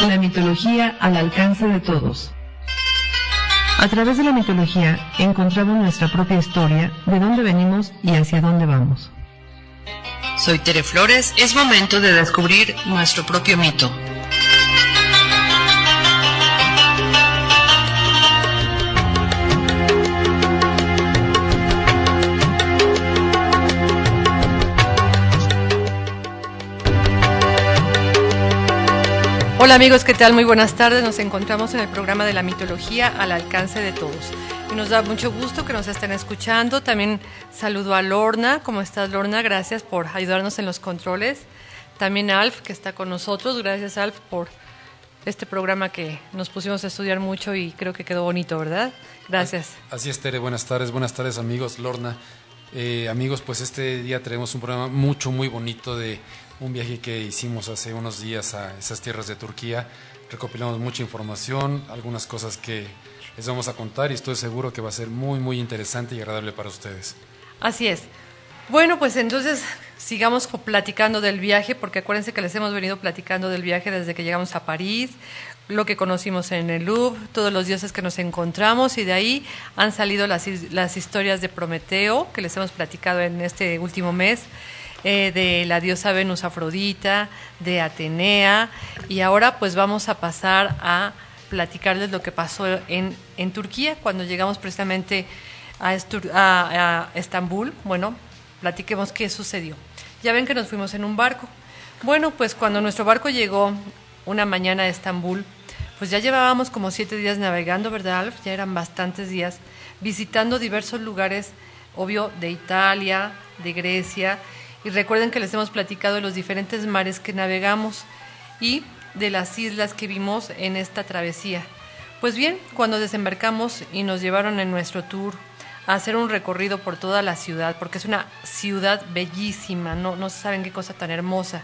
La mitología al alcance de todos. A través de la mitología encontramos nuestra propia historia, de dónde venimos y hacia dónde vamos. Soy Tere Flores, es momento de descubrir nuestro propio mito. Hola amigos, ¿qué tal? Muy buenas tardes. Nos encontramos en el programa de la mitología al alcance de todos. Y nos da mucho gusto que nos estén escuchando. También saludo a Lorna. ¿Cómo estás, Lorna? Gracias por ayudarnos en los controles. También a Alf, que está con nosotros. Gracias, Alf, por este programa que nos pusimos a estudiar mucho y creo que quedó bonito, ¿verdad? Gracias. Así es, Tere. Buenas tardes amigos. Lorna. Amigos, pues este día traemos un programa muy bonito de un viaje que hicimos hace unos días a esas tierras de Turquía. Recopilamos mucha información, algunas cosas que les vamos a contar y estoy seguro que va a ser muy interesante y agradable para ustedes. Así es. Bueno, pues entonces sigamos platicando del viaje, porque acuérdense que les hemos venido platicando del viaje desde que llegamos a París, lo que conocimos en el Louvre, todos los dioses que nos encontramos, y de ahí han salido las historias de Prometeo, que les hemos platicado en este último mes, de la diosa Venus Afrodita, de Atenea, y ahora pues vamos a pasar a platicarles lo que pasó en Turquía cuando llegamos precisamente a Estambul. Bueno, platiquemos qué sucedió. Ya ven que nos fuimos en un barco. Bueno, pues cuando nuestro barco llegó una mañana a Estambul, pues ya llevábamos como 7 días navegando, ¿verdad, Alf? Ya eran bastantes días, visitando diversos lugares, obvio, de Italia, de Grecia. Y recuerden que les hemos platicado de los diferentes mares que navegamos y de las islas que vimos en esta travesía. Pues bien, cuando desembarcamos y nos llevaron en nuestro tour a hacer un recorrido por toda la ciudad, porque es una ciudad bellísima, no saben qué cosa tan hermosa,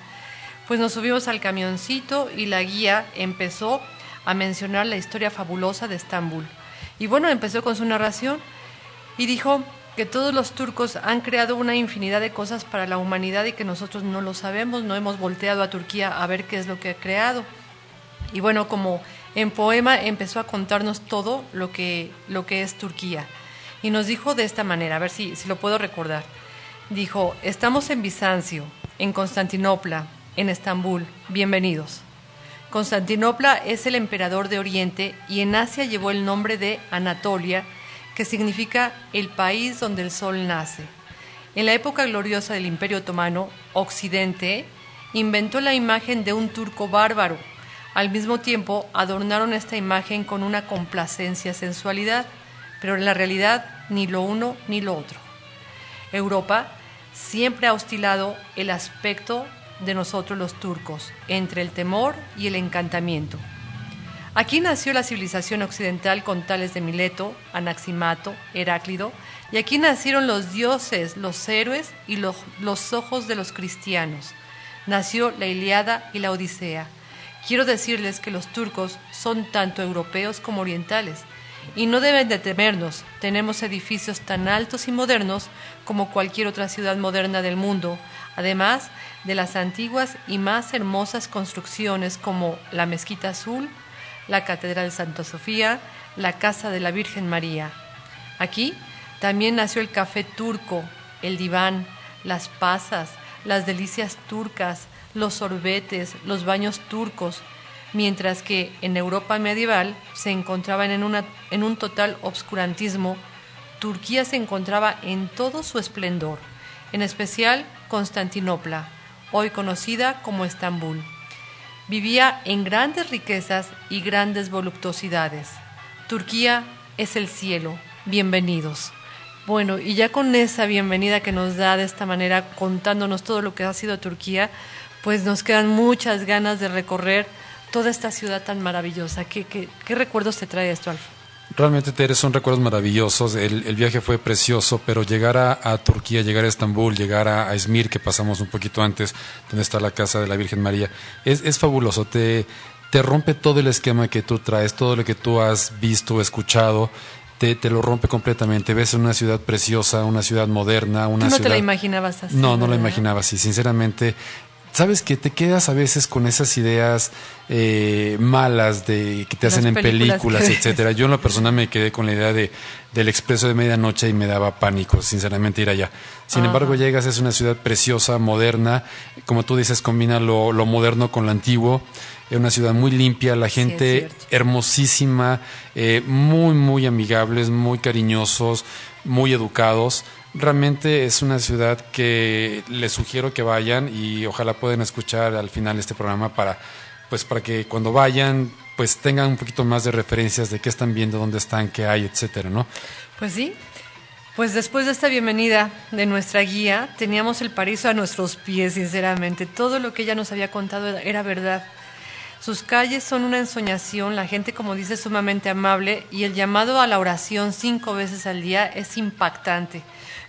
pues nos subimos al camioncito y la guía empezó a mencionar la historia fabulosa de Estambul. Y bueno, empezó con su narración y dijo que todos los turcos han creado una infinidad de cosas para la humanidad y que nosotros no lo sabemos, no hemos volteado a Turquía a ver qué es lo que ha creado. Y bueno, como en poema empezó a contarnos todo lo que es Turquía. Y nos dijo de esta manera, a ver si lo puedo recordar. Dijo: estamos en Bizancio, en Constantinopla, en Estambul, bienvenidos. Constantinopla es el emperador de Oriente y en Asia llevó el nombre de Anatolia, que significa el país donde el sol nace. En la época gloriosa del Imperio Otomano, Occidente inventó la imagen de un turco bárbaro. Al mismo tiempo, adornaron esta imagen con una complacencia sensualidad, pero en la realidad ni lo uno ni lo otro. Europa siempre ha hostilado el aspecto de nosotros los turcos, entre el temor y el encantamiento. Aquí nació la civilización occidental con Tales de Mileto, Anaximato, Heráclito, y aquí nacieron los dioses, los héroes y los ojos de los cristianos. Nació la Ilíada y la Odisea. Quiero decirles que los turcos son tanto europeos como orientales, y no deben de temernos. Tenemos edificios tan altos y modernos como cualquier otra ciudad moderna del mundo, además de las antiguas y más hermosas construcciones como la Mezquita Azul, la Catedral de Santa Sofía, la Casa de la Virgen María. Aquí también nació el café turco, el diván, las pasas, las delicias turcas, los sorbetes, los baños turcos, mientras que en Europa medieval se encontraban en un total obscurantismo. Turquía se encontraba en todo su esplendor, en especial Constantinopla, hoy conocida como Estambul. Vivía en grandes riquezas y grandes voluptuosidades. Turquía es el cielo. Bienvenidos. Bueno, y ya con esa bienvenida que nos da de esta manera, contándonos todo lo que ha sido Turquía, pues nos quedan muchas ganas de recorrer toda esta ciudad tan maravillosa. ¿Qué recuerdos te trae esto, Alf? Realmente, Tere, son recuerdos maravillosos. El viaje fue precioso, pero llegar a Turquía, llegar a Estambul, llegar a Izmir, que pasamos un poquito antes, donde está la casa de la Virgen María, es fabuloso. Te rompe todo el esquema que tú traes, todo lo que tú has visto, escuchado, te lo rompe completamente. Ves una ciudad preciosa, una ciudad moderna, una ciudad... ¿Tú no te la imaginabas así? No la imaginaba así. Sinceramente, sabes que te quedas a veces con esas ideas malas de que te hacen en películas, etcétera. Yo en lo personal me quedé con la idea del Expreso de Medianoche y me daba pánico, sinceramente, ir allá. Sin embargo, llegas, es una ciudad preciosa, moderna, como tú dices, combina lo moderno con lo antiguo. Es una ciudad muy limpia, la gente hermosísima, muy, muy amigables, muy cariñosos, muy educados. Realmente es una ciudad que les sugiero que vayan y ojalá puedan escuchar al final este programa para que cuando vayan pues tengan un poquito más de referencias de qué están viendo, dónde están, qué hay, etcétera, ¿no? Pues sí. Pues después de esta bienvenida de nuestra guía, teníamos el paraíso a nuestros pies, sinceramente. Todo lo que ella nos había contado era verdad. Sus calles son una ensoñación, la gente, como dice, es sumamente amable y el llamado a la oración 5 veces al día es impactante.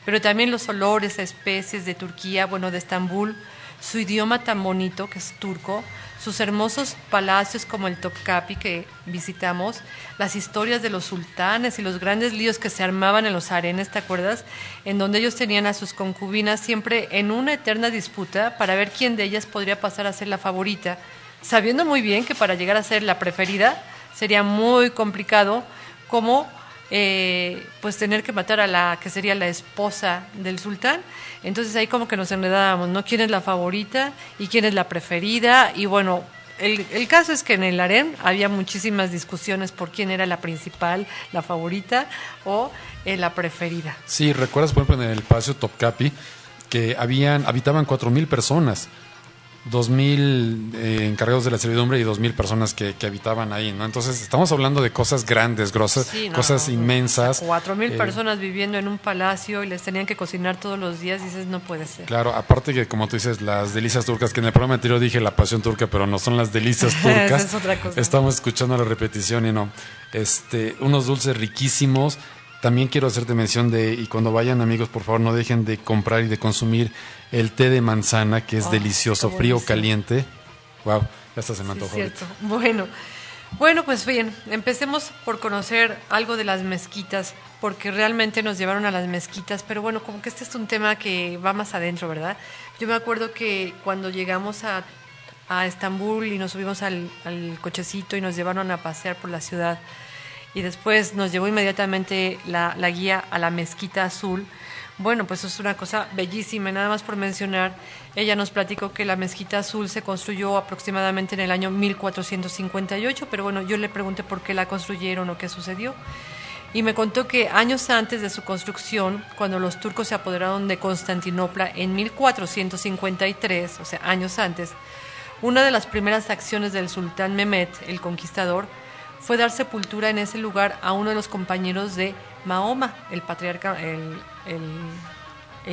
Pero también los olores, especies de Turquía, de Estambul, su idioma tan bonito que es turco, sus hermosos palacios como el Topkapi que visitamos, las historias de los sultanes y los grandes líos que se armaban en los harenes, ¿te acuerdas? En donde ellos tenían a sus concubinas siempre en una eterna disputa para ver quién de ellas podría pasar a ser la favorita, sabiendo muy bien que para llegar a ser la preferida sería muy complicado, como pues tener que matar a la que sería la esposa del sultán. Entonces ahí como que nos enredábamos, ¿no? ¿Quién es la favorita y quién es la preferida? Y bueno, el caso es que en el harén había muchísimas discusiones por quién era la principal, la favorita o la preferida. Sí, recuerdas por ejemplo en el Palacio Topkapi que habitaban 4,000 personas. 2,000 encargados de la servidumbre y 2,000 personas que habitaban ahí, ¿no? Entonces estamos hablando de cosas grandes, grosas, cosas inmensas. 4,000 personas viviendo en un palacio y les tenían que cocinar todos los días, dices, no puede ser. Claro, aparte que como tú dices, las delicias turcas, que en el programa anterior dije la pasión turca, pero no son las delicias turcas. Esa es otra cosa. Estamos escuchando la repetición y no. Unos dulces riquísimos. También quiero hacerte mención y cuando vayan, amigos, por favor, no dejen de comprar y de consumir el té de manzana, que es delicioso, frío o caliente. Wow, ya hasta se me antojó. Cierto. Bueno, pues bien, empecemos por conocer algo de las mezquitas, porque realmente nos llevaron a las mezquitas, pero bueno, como que este es un tema que va más adentro, ¿verdad? Yo me acuerdo que cuando llegamos a Estambul y nos subimos al cochecito y nos llevaron a pasear por la ciudad, y después nos llevó inmediatamente la guía a la Mezquita Azul. Bueno, pues es una cosa bellísima, nada más por mencionar. Ella nos platicó que la Mezquita Azul se construyó aproximadamente en el año 1458, pero bueno, yo le pregunté por qué la construyeron o qué sucedió. Y me contó que años antes de su construcción, cuando los turcos se apoderaron de Constantinopla en 1453, o sea, años antes, una de las primeras acciones del sultán Mehmed, el conquistador, fue dar sepultura en ese lugar a uno de los compañeros de Mahoma, el patriarca, el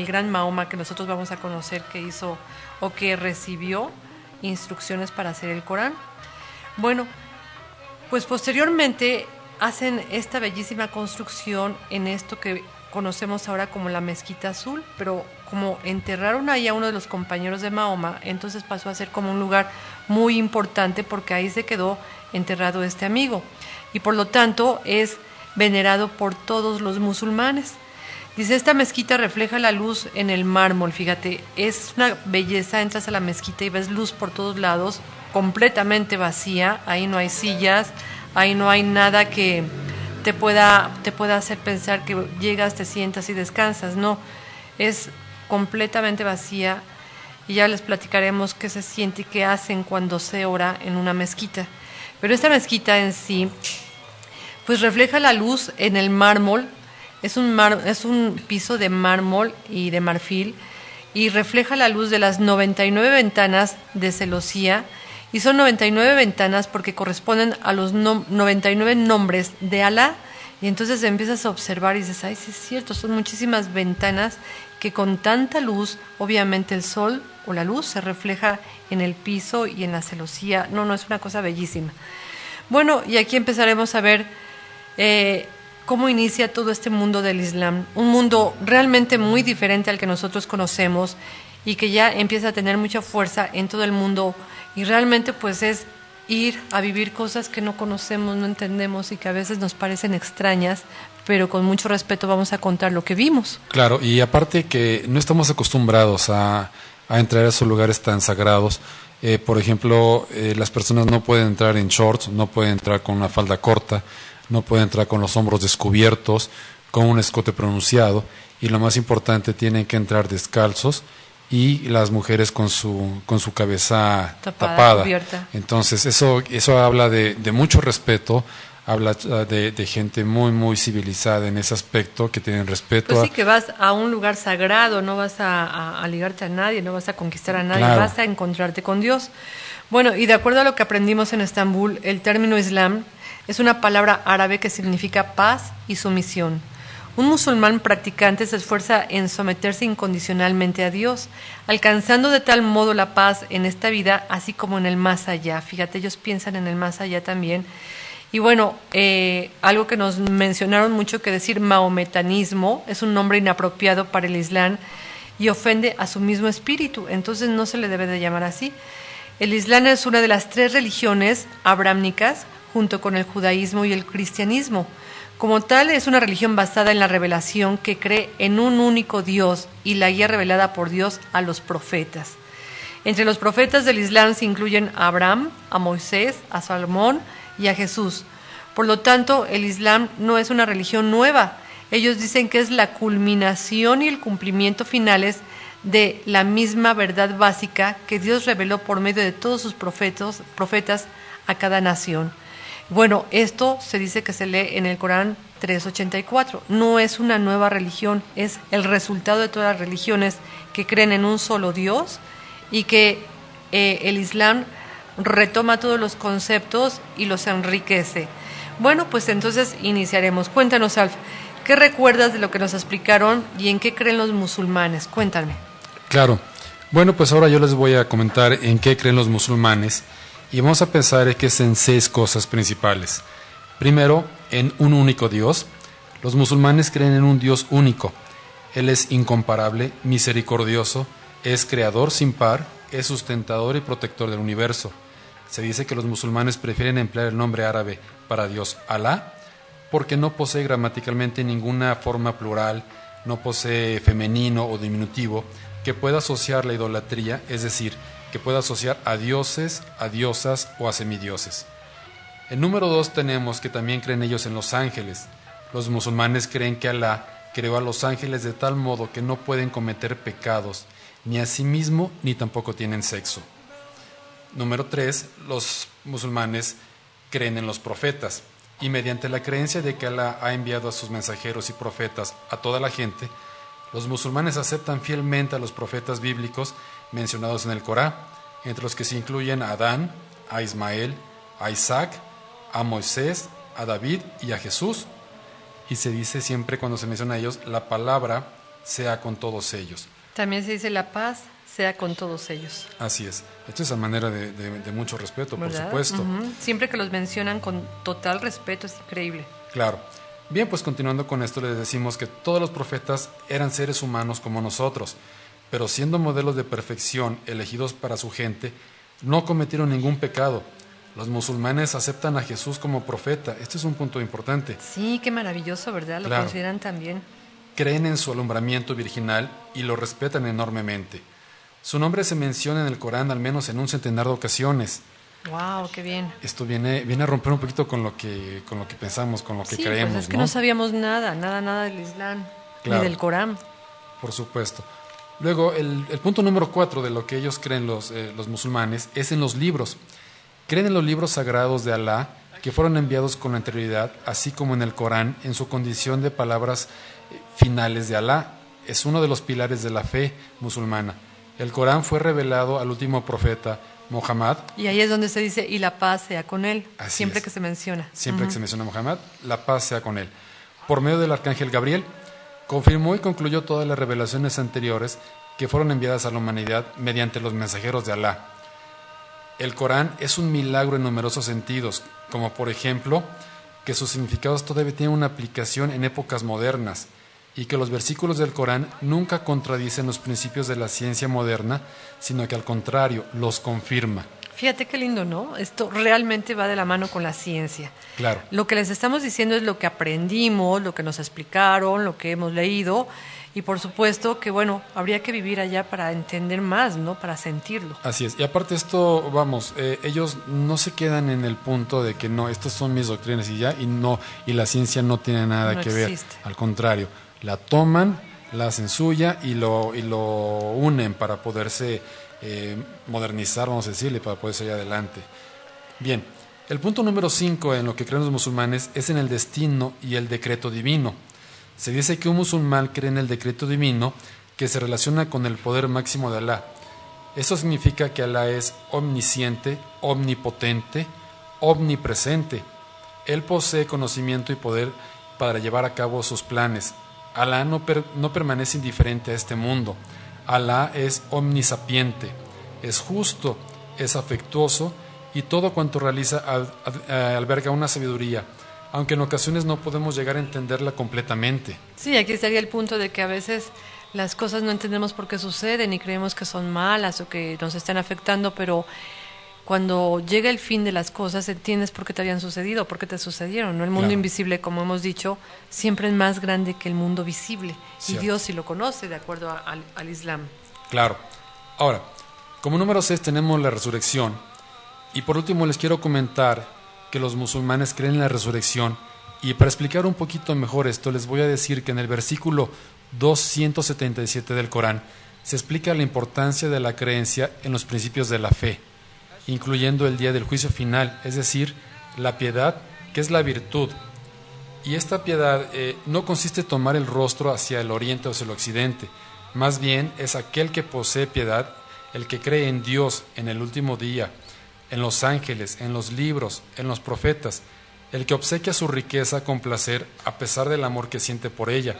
gran Mahoma que nosotros vamos a conocer, que hizo o que recibió instrucciones para hacer el Corán. Bueno, pues posteriormente hacen esta bellísima construcción en esto que conocemos ahora como la Mezquita Azul, pero como enterraron ahí a uno de los compañeros de Mahoma, entonces pasó a ser como un lugar muy importante porque ahí se quedó enterrado este amigo y por lo tanto es venerado por todos los musulmanes. Dice, esta mezquita refleja la luz en el mármol, fíjate, es una belleza, entras a la mezquita y ves luz por todos lados, completamente vacía, ahí no hay sillas, ahí no hay nada que te pueda hacer pensar que llegas, te sientas y descansas, no, es completamente vacía y ya les platicaremos qué se siente y qué hacen cuando se ora en una mezquita. Pero esta mezquita en sí, pues refleja la luz en el mármol, es un piso de mármol y de marfil y refleja la luz de las 99 ventanas de celosía y son 99 ventanas porque corresponden a los 99 nombres de Alá y entonces empiezas a observar y dices, ay, sí es cierto, son muchísimas ventanas que con tanta luz, obviamente el sol o la luz se refleja en el piso y en la celosía. No, es una cosa bellísima. Bueno, y aquí empezaremos a ver cómo inicia todo este mundo del Islam. Un mundo realmente muy diferente al que nosotros conocemos y que ya empieza a tener mucha fuerza en todo el mundo y realmente pues es ir a vivir cosas que no conocemos, no entendemos y que a veces nos parecen extrañas, pero con mucho respeto vamos a contar lo que vimos. Claro, y aparte que no estamos acostumbrados a a entrar a esos lugares tan sagrados. Por ejemplo, las personas no pueden entrar en shorts, no pueden entrar con una falda corta, no pueden entrar con los hombros descubiertos, con un escote pronunciado, y lo más importante, tienen que entrar descalzos, y las mujeres con su cabeza tapada. Cubierta. Entonces eso habla de mucho respeto, habla de gente muy muy civilizada en ese aspecto, que tienen respeto. Pues sí, que vas a un lugar sagrado, no vas a ligarte a nadie, no vas a conquistar a nadie, Claro. vas a encontrarte con Dios. Bueno, y de acuerdo a lo que aprendimos en Estambul, el término Islam es una palabra árabe que significa paz y sumisión. Un musulmán practicante se esfuerza en someterse incondicionalmente a Dios, alcanzando de tal modo la paz en esta vida, así como en el más allá. Fíjate, ellos piensan en el más allá también. Y bueno, algo que nos mencionaron mucho, que decir mahometanismo es un nombre inapropiado para el Islam y ofende a su mismo espíritu, entonces no se le debe de llamar así. El Islam es una de las 3 religiones abrámicas, junto con el judaísmo y el cristianismo. Como tal, es una religión basada en la revelación, que cree en un único Dios y la guía revelada por Dios a los profetas. Entre los profetas del Islam se incluyen a Abraham, a Moisés, a Salomón y a Jesús. Por lo tanto, el Islam no es una religión nueva. Ellos dicen que es la culminación y el cumplimiento finales de la misma verdad básica que Dios reveló por medio de todos sus profetas a cada nación. Bueno, esto se dice que se lee en el Corán 3:84. No es una nueva religión, es el resultado de todas las religiones que creen en un solo Dios, y que el Islam retoma todos los conceptos y los enriquece. Bueno, pues entonces iniciaremos. Cuéntanos, Alf, ¿qué recuerdas de lo que nos explicaron y en qué creen los musulmanes? Cuéntame. Claro. Bueno, pues ahora yo les voy a comentar en qué creen los musulmanes, y vamos a pensar que es en 6 cosas principales. Primero, en un único Dios. Los musulmanes creen en un Dios único. Él es incomparable, misericordioso, es creador sin par, es sustentador y protector del universo. Se dice que los musulmanes prefieren emplear el nombre árabe para Dios, Alá, porque no posee gramaticalmente ninguna forma plural, no posee femenino o diminutivo que pueda asociar la idolatría, es decir, que pueda asociar a dioses, a diosas o a semidioses. En número 2 tenemos que también creen ellos en los ángeles. Los musulmanes creen que Alá creó a los ángeles de tal modo que no pueden cometer pecados, ni a sí mismo, ni tampoco tienen sexo. Número 3, los musulmanes creen en los profetas, y mediante la creencia de que Alá ha enviado a sus mensajeros y profetas a toda la gente, los musulmanes aceptan fielmente a los profetas bíblicos mencionados en el Corán, entre los que se incluyen a Adán, a Ismael, a Isaac, a Moisés, a David y a Jesús. Y se dice siempre cuando se menciona a ellos, la palabra sea con todos ellos. También se dice la paz sea con todos ellos. Así es. Esto es a manera de mucho respeto, por ¿Verdad? supuesto. Uh-huh. Siempre que los mencionan con total respeto, es increíble. Claro. Bien, pues continuando con esto, les decimos que todos los profetas eran seres humanos como nosotros, pero siendo modelos de perfección elegidos para su gente, no cometieron ningún pecado. Los musulmanes aceptan a Jesús como profeta. Este es un punto importante. Sí, qué maravilloso, ¿verdad? Lo Claro. consideran también. Creen en su alumbramiento virginal y lo respetan enormemente. Su nombre se menciona en el Corán al menos en un centenar de ocasiones. Wow, qué bien. Esto viene a romper un poquito con lo que pensamos, con lo que Sí, creemos, pues es que no sabíamos nada del Islam, Claro. ni del Corán. Por supuesto. Luego, el punto número 4 de lo que ellos creen los musulmanes es en los libros. Creen en los libros sagrados de Alá, que fueron enviados con anterioridad, así como en el Corán, en su condición de palabras finales de Alá. Es uno de los pilares de la fe musulmana. El Corán fue revelado al último profeta, Muhammad. Y ahí es donde se dice, y la paz sea con él, Así siempre es. que se menciona. Siempre que se menciona Muhammad, la paz sea con él. Por medio del arcángel Gabriel, confirmó y concluyó todas las revelaciones anteriores que fueron enviadas a la humanidad mediante los mensajeros de Alá. El Corán es un milagro en numerosos sentidos, como por ejemplo, que sus significados todavía tienen una aplicación en épocas modernas, y que los versículos del Corán nunca contradicen los principios de la ciencia moderna, sino que al contrario, los confirma. Fíjate qué lindo, ¿no? Esto realmente va de la mano con la ciencia. Claro. Lo que les estamos diciendo es lo que aprendimos, lo que nos explicaron, lo que hemos leído, y por supuesto que, bueno, habría que vivir allá para entender más, ¿no? Para sentirlo. Así es. Y aparte esto, vamos, ellos no se quedan en el punto de que no, estas son mis doctrinas y ya, y la ciencia no tiene nada que ver. Al contrario, la toman, la hacen suya y lo unen para poderse modernizar, vamos a decirle, para poder seguir adelante. Bien, el punto número 5 en lo que creen los musulmanes es en el destino y el decreto divino. Se dice que un musulmán cree en el decreto divino que se relaciona con el poder máximo de Alá. Eso significa que Alá es omnisciente, omnipotente, omnipresente. Él posee conocimiento y poder para llevar a cabo sus planes. Alá no permanece indiferente a este mundo. Alá es omnisapiente, es justo, es afectuoso y todo cuanto realiza alberga una sabiduría, aunque en ocasiones no podemos llegar a entenderla completamente. Sí, aquí estaría el punto de que a veces las cosas no entendemos por qué suceden y creemos que son malas o que nos están afectando, pero cuando llega el fin de las cosas entiendes por qué te habían sucedido, por qué te sucedieron, ¿no? El mundo invisible, como hemos dicho, siempre es más grande que el mundo visible. Cierto. Y Dios sí lo conoce de acuerdo al Islam. Claro. Ahora, como número 6 tenemos la resurrección. Y por último les quiero comentar que los musulmanes creen en la resurrección. Y para explicar un poquito mejor esto, les voy a decir que en el versículo 277 del Corán se explica la importancia de la creencia en los principios de la fe, incluyendo el día del juicio final, es decir, la piedad, que es la virtud. Y esta piedad no consiste en tomar el rostro hacia el oriente o hacia el occidente, más bien es aquel que posee piedad, el que cree en Dios, en el último día, en los ángeles, en los libros, en los profetas, el que obsequia su riqueza con placer a pesar del amor que siente por ella,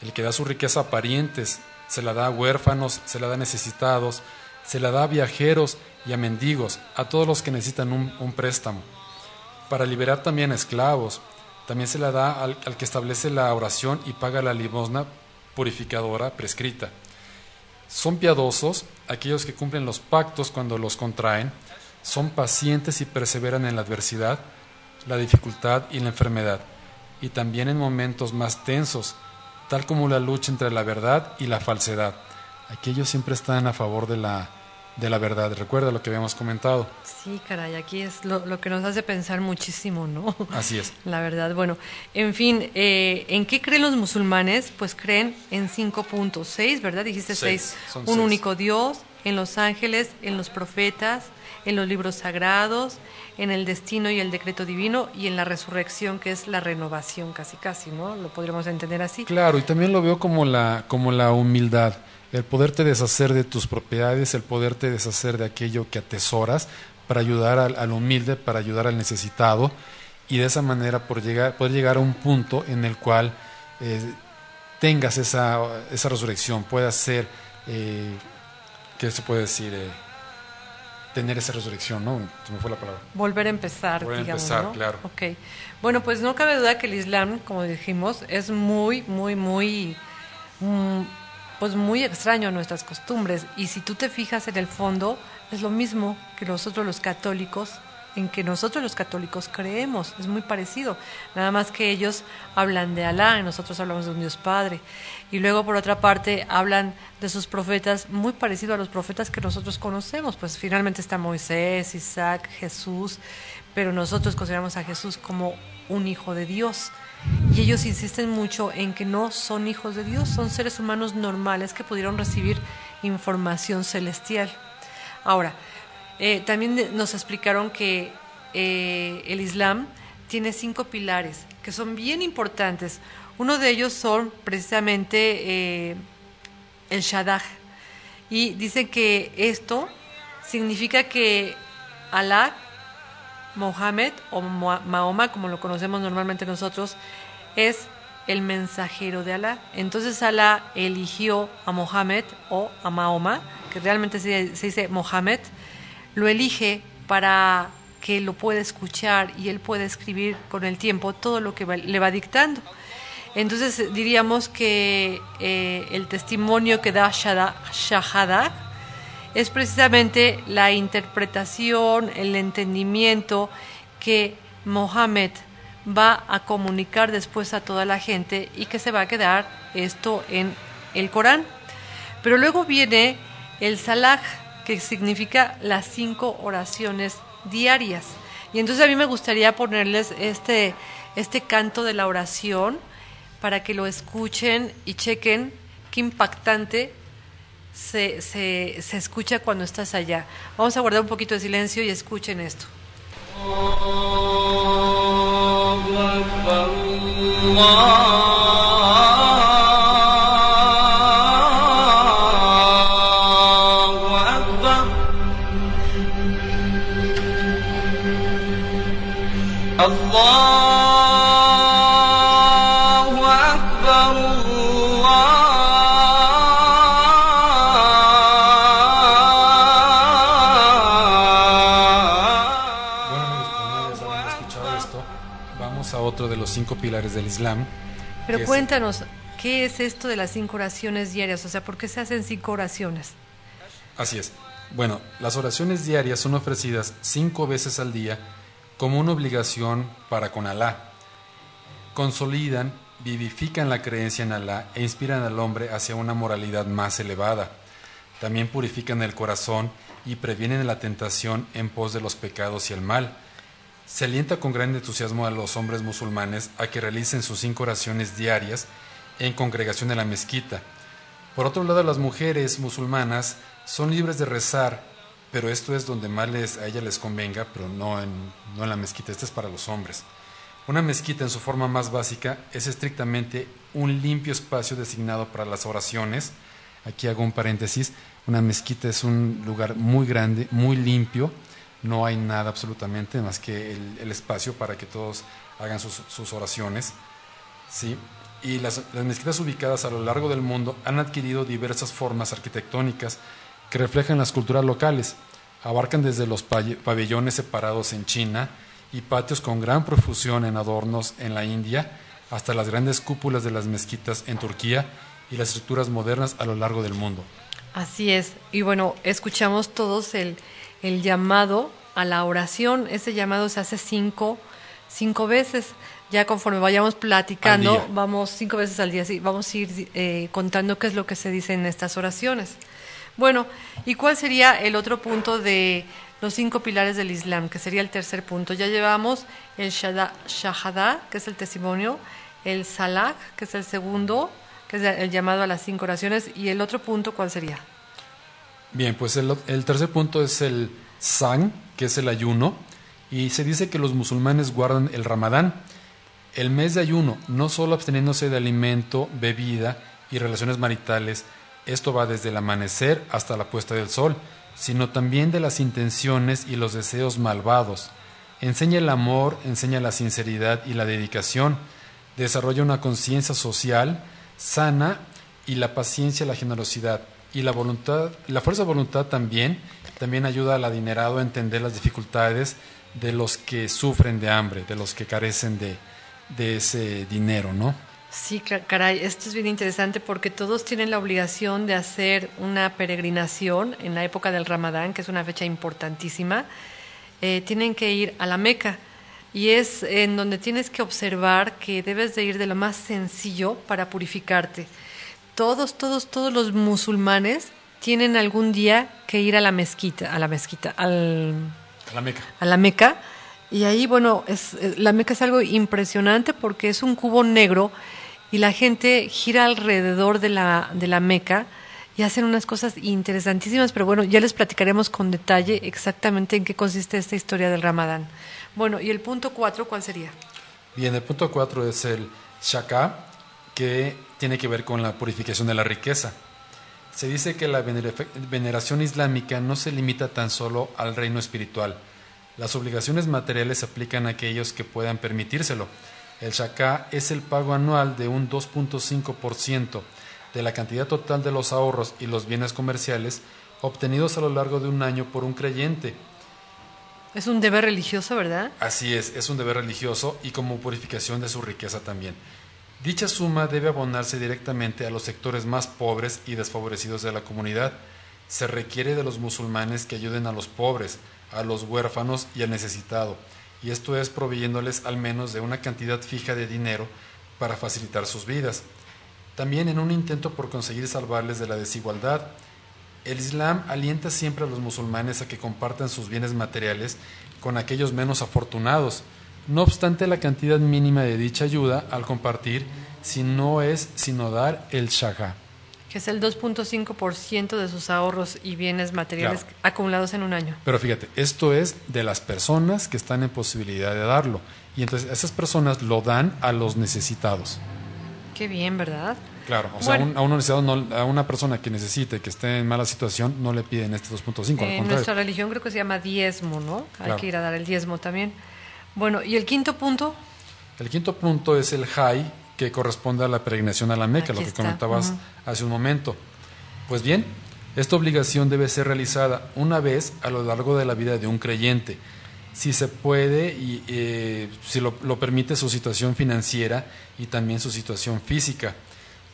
el que da su riqueza a parientes, se la da a huérfanos, se la da a necesitados, se la da a viajeros y a mendigos, a todos los que necesitan un préstamo. Para liberar también a esclavos, también se la da al que establece la oración y paga la limosna purificadora prescrita. Son piadosos aquellos que cumplen los pactos cuando los contraen, son pacientes y perseveran en la adversidad, la dificultad y la enfermedad, y también en momentos más tensos, tal como la lucha entre la verdad y la falsedad. Aquellos siempre están a favor de la verdad. Recuerda lo que habíamos comentado. Sí, caray, aquí es lo que nos hace pensar muchísimo, ¿no? Así es. La verdad, bueno, en fin, ¿en qué creen los musulmanes? Pues creen en 5 puntos, 6, ¿verdad? Dijiste 6. Un 6. Único Dios, en los ángeles, en los profetas, en los libros sagrados, en el destino y el decreto divino y en la resurrección, que es la renovación, casi, ¿no? Lo podríamos entender así. Claro, y también lo veo como la humildad. El poderte deshacer de tus propiedades, el poderte deshacer de aquello que atesoras para ayudar al humilde, para ayudar al necesitado, y de esa manera poder llegar a un punto en el cual tengas esa resurrección, puedas ser, ¿qué se puede decir? Tener esa resurrección, ¿no? Se me fue la palabra. Volver a empezar, digamos, empezar, ¿no? claro. Okay. Bueno, pues no cabe duda que el Islam, como dijimos, es muy extraño a nuestras costumbres, y si tú te fijas en el fondo es lo mismo que nosotros los católicos, en que nosotros los católicos creemos, es muy parecido, nada más que ellos hablan de Alá y nosotros hablamos de un Dios Padre, y luego por otra parte hablan de sus profetas muy parecido a los profetas que nosotros conocemos, pues finalmente está Moisés, Isaac, Jesús, pero nosotros consideramos a Jesús como un hijo de Dios. Y ellos insisten mucho en que no son hijos de Dios, son seres humanos normales que pudieron recibir información celestial. Ahora, también nos explicaron que el Islam tiene 5 pilares que son bien importantes. Uno de ellos son precisamente el Shahadah. Y dicen que esto significa que Alá, Mohammed o Mahoma, como lo conocemos normalmente nosotros, es el mensajero de Alá. Entonces Alá eligió a Mohammed o a Mahoma, que realmente se dice Mohammed, lo elige para que lo pueda escuchar y él pueda escribir con el tiempo todo lo que le va dictando. Entonces diríamos que el testimonio que da Shahadah es precisamente la interpretación, el entendimiento que Mohammed va a comunicar después a toda la gente y que se va a quedar esto en el Corán. Pero luego viene el Salah, que significa las 5 oraciones diarias. Y entonces a mí me gustaría ponerles este canto de la oración para que lo escuchen y chequen qué impactante se escucha cuando estás allá. Vamos a guardar un poquito de silencio y escuchen esto. Otro de los 5 pilares del Islam. Pero cuéntanos, ¿qué es esto de las 5 oraciones diarias? O sea, ¿por qué se hacen 5 oraciones? Así es. Bueno, las oraciones diarias son ofrecidas 5 veces al día como una obligación para con Alá. Consolidan, vivifican la creencia en Alá e inspiran al hombre hacia una moralidad más elevada. También purifican el corazón y previenen la tentación en pos de los pecados y el mal. Se alienta con gran entusiasmo a los hombres musulmanes a que realicen sus 5 oraciones diarias en congregación en la mezquita. Por otro lado, las mujeres musulmanas son libres de rezar, pero esto es donde más a ellas les convenga, pero no en la mezquita. Este es para los hombres. Una mezquita en su forma más básica es estrictamente un limpio espacio designado para las oraciones. Aquí hago un paréntesis. Una mezquita es un lugar muy grande, muy limpio. No hay nada absolutamente más que el espacio para que todos hagan sus oraciones, ¿sí? Y las mezquitas ubicadas a lo largo del mundo han adquirido diversas formas arquitectónicas que reflejan las culturas locales. Abarcan desde los pabellones separados en China y patios con gran profusión en adornos en la India, hasta las grandes cúpulas de las mezquitas en Turquía y las estructuras modernas a lo largo del mundo. Así es. Y bueno, escuchamos todos el llamado a la oración. Ese llamado se hace 5 veces. Ya conforme vayamos platicando, vamos 5 veces al día, sí, vamos a ir contando qué es lo que se dice en estas oraciones. Bueno, ¿y cuál sería el otro punto de los 5 pilares del Islam? Que sería el tercer punto. Ya llevamos el Shahada, que es el testimonio, el Salah, que es el segundo, que es el llamado a las 5 oraciones, y el otro punto, ¿cuál sería? Bien, pues el tercer punto es el Sang, que es el ayuno, y se dice que los musulmanes guardan el Ramadán, el mes de ayuno, no solo absteniéndose de alimento, bebida y relaciones maritales. Esto va desde el amanecer hasta la puesta del sol, sino también de las intenciones y los deseos malvados. Enseña el amor, enseña la sinceridad y la dedicación, desarrolla una conciencia social sana y la paciencia, la generosidad y la voluntad, la fuerza de voluntad también ayuda al adinerado a entender las dificultades de los que sufren de hambre, de los que carecen de ese dinero, ¿no? Sí, caray, esto es bien interesante porque todos tienen la obligación de hacer una peregrinación en la época del Ramadán, que es una fecha importantísima. Tienen que ir a la Meca y es en donde tienes que observar que debes de ir de lo más sencillo para purificarte. Todos los musulmanes tienen algún día que ir a la Meca. Y ahí, bueno, la Meca es algo impresionante porque es un cubo negro y la gente gira alrededor de la Meca y hacen unas cosas interesantísimas, pero bueno, ya les platicaremos con detalle exactamente en qué consiste esta historia del Ramadán. Bueno, y el punto 4, ¿cuál sería? Bien, el punto 4 es el Shaka, que tiene que ver con la purificación de la riqueza. Se dice que la veneración islámica no se limita tan solo al reino espiritual. Las obligaciones materiales se aplican a aquellos que puedan permitírselo. El Shaka es el pago anual de un 2.5% de la cantidad total de los ahorros y los bienes comerciales obtenidos a lo largo de un año por un creyente. Es un deber religioso, ¿verdad? Así es un deber religioso y como purificación de su riqueza también. Dicha suma debe abonarse directamente a los sectores más pobres y desfavorecidos de la comunidad, Se requiere de los musulmanes que ayuden a los pobres, a los huérfanos y al necesitado, y esto es proveyéndoles al menos de una cantidad fija de dinero para facilitar sus vidas. También en un intento por conseguir salvarles de la desigualdad, el Islam alienta siempre a los musulmanes a que compartan sus bienes materiales con aquellos menos afortunados. No obstante, la cantidad mínima de dicha ayuda al compartir si no es sino dar el shahá, que es el 2.5% de sus ahorros y bienes materiales claro, acumulados en un año. Pero fíjate, esto es de las personas que están en posibilidad de darlo. Y entonces esas personas lo dan a los necesitados. Qué bien, ¿verdad? Claro, o sea, bueno, a un necesitado, a una persona que necesite, que esté en mala situación, no le piden este 2.5, al contrario. Nuestra religión creo que se llama diezmo, ¿no? Claro. Hay que ir a dar el diezmo también. Bueno, ¿y el quinto punto? El quinto punto es el hajj, que corresponde a la peregrinación a la Meca, Aquí lo que está. comentabas hace un momento. Pues bien, esta obligación debe ser realizada una vez a lo largo de la vida de un creyente, si se puede y si lo permite su situación financiera y también su situación física.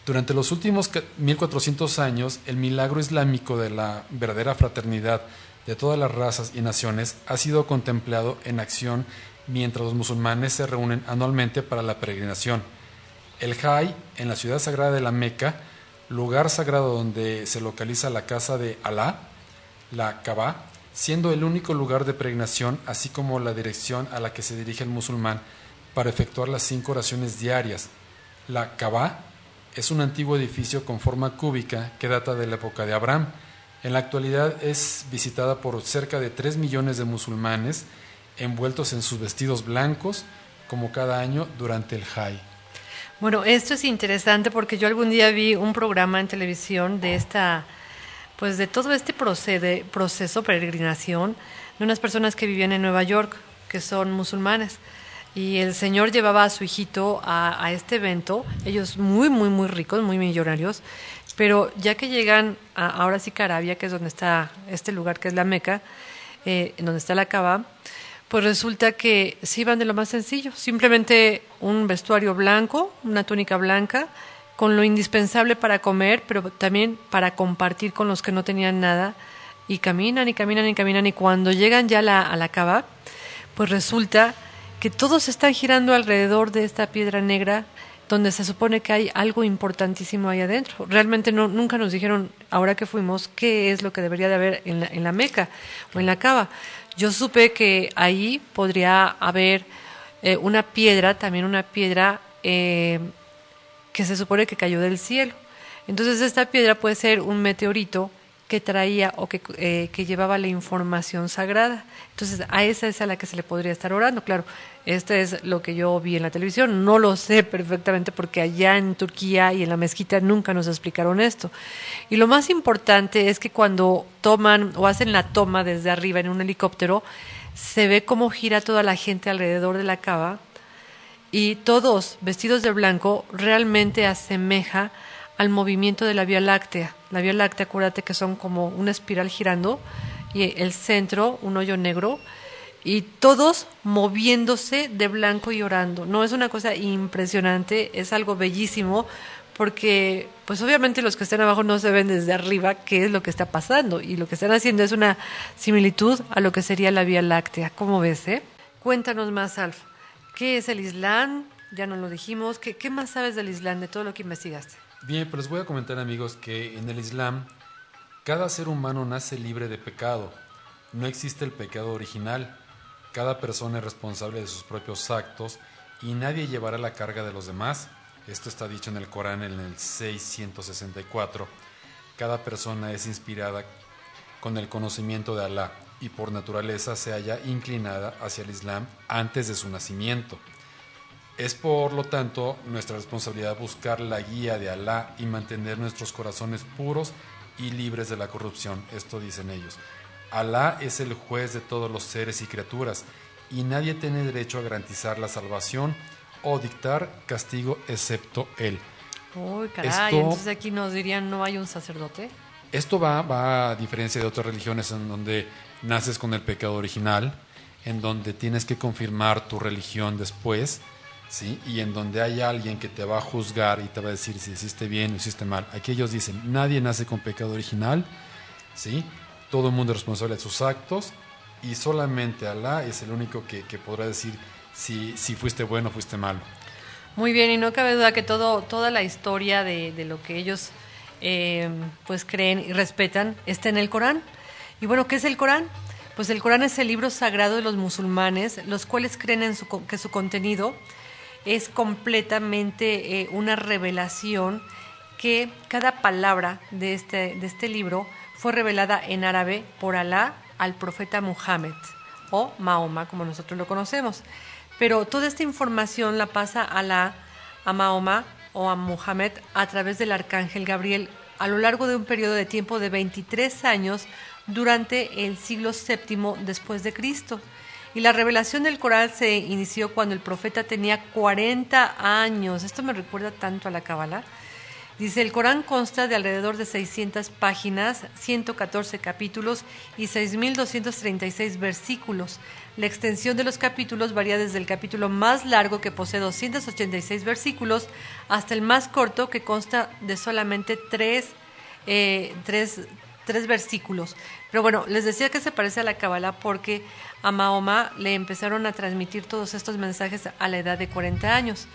Durante los últimos 1400 años, el milagro islámico de la verdadera fraternidad de todas las razas y naciones ha sido contemplado en acción mientras los musulmanes se reúnen anualmente para la peregrinación. El Hajj, en la ciudad sagrada de la Meca, lugar sagrado donde se localiza la casa de Alá, la Kaaba, siendo el único lugar de peregrinación, así como la dirección a la que se dirige el musulmán para efectuar las 5 oraciones diarias. La Kaaba es un antiguo edificio con forma cúbica que data de la época de Abraham. En la actualidad es visitada por cerca de 3 millones de musulmanes envueltos en sus vestidos blancos, como cada año durante el Hajj. Bueno, esto es interesante porque yo algún día vi un programa en televisión de pues de todo este proceso, peregrinación, de unas personas que vivían en Nueva York, que son musulmanes. Y el señor llevaba a su hijito a este evento, ellos muy, muy, muy ricos, muy millonarios, pero ya que llegan ahora sí que a Arabia, que es donde está este lugar que es la Meca, en donde está la Kaaba, pues resulta que sí iban de lo más sencillo, simplemente un vestuario blanco, una túnica blanca, con lo indispensable para comer, pero también para compartir con los que no tenían nada, y caminan y caminan y caminan, y cuando llegan ya a la Kaaba, pues resulta que todos están girando alrededor de esta piedra negra, donde se supone que hay algo importantísimo ahí adentro. Realmente nunca nos dijeron, ahora que fuimos, qué es lo que debería de haber en la Meca o en la Kaaba. Yo supe que ahí podría haber una piedra, también una piedra que se supone que cayó del cielo. Entonces esta piedra puede ser un meteorito que traía o que llevaba la información sagrada. Entonces a esa es a la que se le podría estar orando. Claro, esto es lo que yo vi en la televisión, no lo sé perfectamente porque allá en Turquía y en la mezquita nunca nos explicaron esto. Y lo más importante es que cuando toman o hacen la toma desde arriba en un helicóptero, se ve cómo gira toda la gente alrededor de la Kaaba y todos vestidos de blanco realmente asemeja al movimiento de la Vía Láctea. La Vía Láctea, acuérdate que son como una espiral girando y el centro, un hoyo negro, y todos moviéndose de blanco y orando. No, es una cosa impresionante, es algo bellísimo, porque pues obviamente los que están abajo no se ven desde arriba qué es lo que está pasando, y lo que están haciendo es una similitud a lo que sería la Vía Láctea. ¿Cómo ves, Cuéntanos más, Alf. ¿Qué es el Islam? Ya nos lo dijimos. ¿Qué más sabes del Islam, de todo lo que investigaste? Bien, pues les voy a comentar, amigos, que en el Islam cada ser humano nace libre de pecado. No existe el pecado original. Cada persona es responsable de sus propios actos y nadie llevará la carga de los demás. Esto está dicho en el Corán en el 664. Cada persona es inspirada con el conocimiento de Alá y por naturaleza se halla inclinada hacia el Islam antes de su nacimiento. Es por lo tanto nuestra responsabilidad buscar la guía de Alá y mantener nuestros corazones puros y libres de la corrupción. Esto dicen ellos. Alá es el juez de todos los seres y criaturas y nadie tiene derecho a garantizar la salvación o dictar castigo excepto Él. Uy, caray, entonces aquí nos dirían no hay un sacerdote. Esto va a diferencia de otras religiones en donde naces con el pecado original, en donde tienes que confirmar tu religión después, ¿sí? Y en donde hay alguien que te va a juzgar y te va a decir si hiciste bien o hiciste mal. Aquí ellos dicen, nadie nace con pecado original, ¿sí? Todo el mundo es responsable de sus actos y solamente Alá es el único que podrá decir si fuiste bueno o fuiste malo. Muy bien, y no cabe duda que toda la historia de lo que ellos pues creen y respetan está en el Corán. Y bueno, ¿qué es el Corán? Pues el Corán es el libro sagrado de los musulmanes, los cuales creen que su contenido es completamente una revelación, que cada palabra de este libro fue revelada en árabe por Alá al profeta Muhammad, o Mahoma, como nosotros lo conocemos. Pero toda esta información la pasa Alá a Mahoma o a Muhammad a través del arcángel Gabriel a lo largo de un periodo de tiempo de 23 años durante el siglo VII después de Cristo. Y la revelación del Corán se inició cuando el profeta tenía 40 años. Esto me recuerda tanto a la Cábala. Dice, el Corán consta de alrededor de 600 páginas, 114 capítulos y 6.236 versículos. La extensión de los capítulos varía desde el capítulo más largo, que posee 286 versículos, hasta el más corto, que consta de solamente tres versículos. Pero bueno, les decía que se parece a la Cábala porque a Mahoma le empezaron a transmitir todos estos mensajes a la edad de 40 años.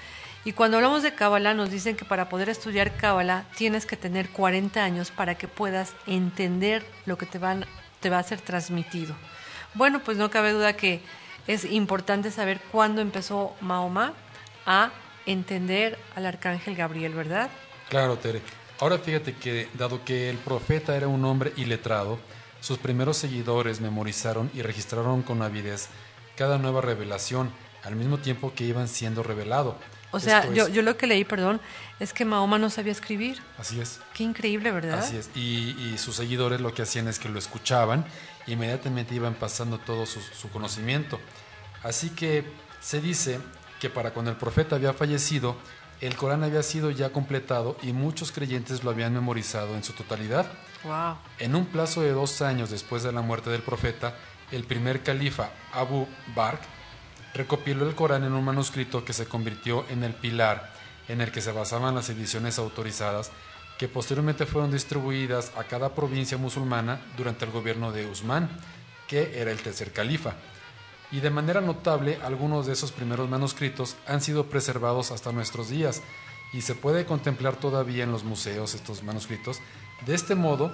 Y cuando hablamos de Cábala nos dicen que para poder estudiar Cábala tienes que tener 40 años para que puedas entender lo que te va a ser transmitido. Bueno, pues no cabe duda que es importante saber cuándo empezó Mahoma a entender al arcángel Gabriel, ¿verdad? Claro, Tere. Ahora fíjate que, dado que el profeta era un hombre iletrado, sus primeros seguidores memorizaron y registraron con avidez cada nueva revelación, al mismo tiempo que iban siendo revelado. O sea, yo lo que leí, perdón, es que Mahoma no sabía escribir. Así es. Qué increíble, ¿verdad? Así es. Y sus seguidores lo que hacían es que lo escuchaban e inmediatamente iban pasando todo su conocimiento. Así que se dice que para cuando el profeta había fallecido, el Corán había sido ya completado y muchos creyentes lo habían memorizado en su totalidad. Wow. En un plazo de 2 años después de la muerte del profeta, el primer califa Abu Bakr recopiló el Corán en un manuscrito que se convirtió en el pilar en el que se basaban las ediciones autorizadas, que posteriormente fueron distribuidas a cada provincia musulmana durante el gobierno de Usmán, que era el tercer califa. Y de manera notable, algunos de esos primeros manuscritos han sido preservados hasta nuestros días y se puede contemplar todavía en los museos estos manuscritos. De este modo,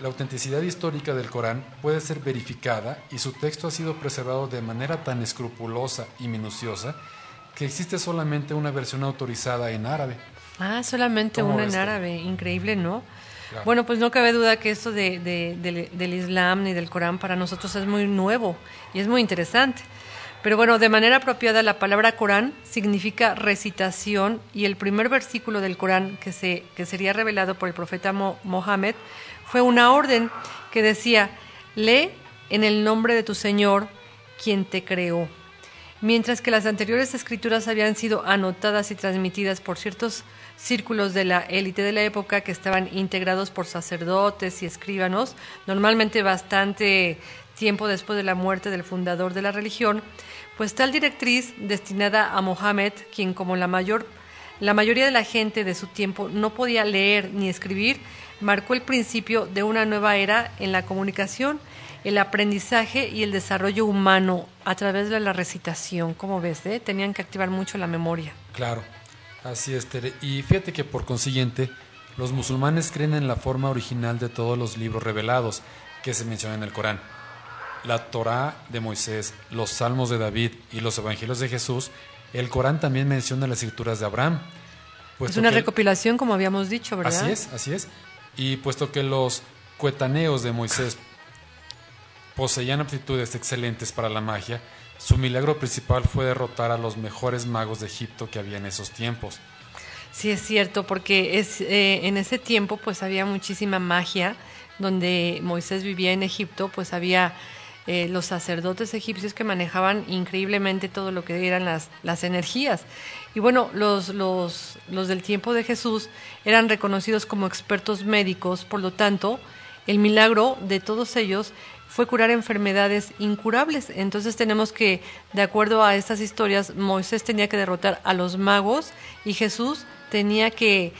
la autenticidad histórica del Corán puede ser verificada y su texto ha sido preservado de manera tan escrupulosa y minuciosa que existe solamente una versión autorizada en árabe. Ah, solamente una en árabe. Increíble, ¿no? Claro. Bueno, pues no cabe duda que esto del Islam ni del Corán para nosotros es muy nuevo y es muy interesante. Pero bueno, de manera apropiada, la palabra Corán significa recitación, y el primer versículo del Corán que sería revelado por el profeta Mohammed fue una orden que decía: lee en el nombre de tu Señor, quien te creó. Mientras que las anteriores escrituras habían sido anotadas y transmitidas por ciertos círculos de la élite de la época, que estaban integrados por sacerdotes y escribanos, normalmente bastante tiempo después de la muerte del fundador de la religión, pues tal directriz destinada a Mohammed, quien como la mayoría de la gente de su tiempo no podía leer ni escribir, marcó el principio de una nueva era en la comunicación, el aprendizaje y el desarrollo humano a través de la recitación. ¿Cómo ves? Tenían que activar mucho la memoria. Claro, así es, Tere. Y fíjate que por consiguiente, los musulmanes creen en la forma original de todos los libros revelados que se mencionan en el Corán. La Torá de Moisés, los Salmos de David y los Evangelios de Jesús. El Corán también menciona las escrituras de Abraham. Es una recopilación, como habíamos dicho, ¿verdad? Así es. Y puesto que los coetáneos de Moisés poseían aptitudes excelentes para la magia, su milagro principal fue derrotar a los mejores magos de Egipto que había en esos tiempos. Sí, es cierto, porque en ese tiempo pues había muchísima magia. Donde Moisés vivía en Egipto, pues había los sacerdotes egipcios que manejaban increíblemente todo lo que eran las energías. Y bueno, los del tiempo de Jesús eran reconocidos como expertos médicos, por lo tanto, el milagro de todos ellos fue curar enfermedades incurables. Entonces tenemos que, de acuerdo a estas historias, Moisés tenía que derrotar a los magos y Jesús tenía que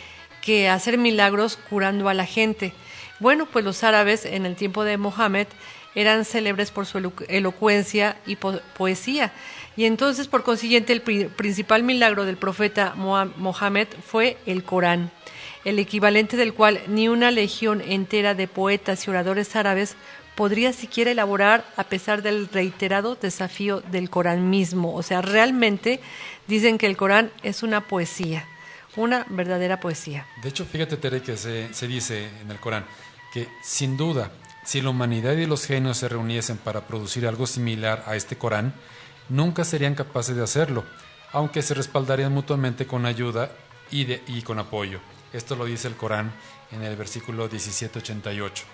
hacer milagros curando a la gente. Bueno, pues los árabes en el tiempo de Mohammed eran célebres por su elocuencia y poesía. Y entonces, por consiguiente, el principal milagro del profeta Mohammed fue el Corán, el equivalente del cual ni una legión entera de poetas y oradores árabes podría siquiera elaborar a pesar del reiterado desafío del Corán mismo. O sea, realmente dicen que el Corán es una poesía, una verdadera poesía. De hecho, fíjate, Tere, que se dice en el Corán que sin duda, si la humanidad y los genios se reuniesen para producir algo similar a este Corán, nunca serían capaces de hacerlo, aunque se respaldarían mutuamente con ayuda y con apoyo. Esto lo dice el Corán en el versículo 1788.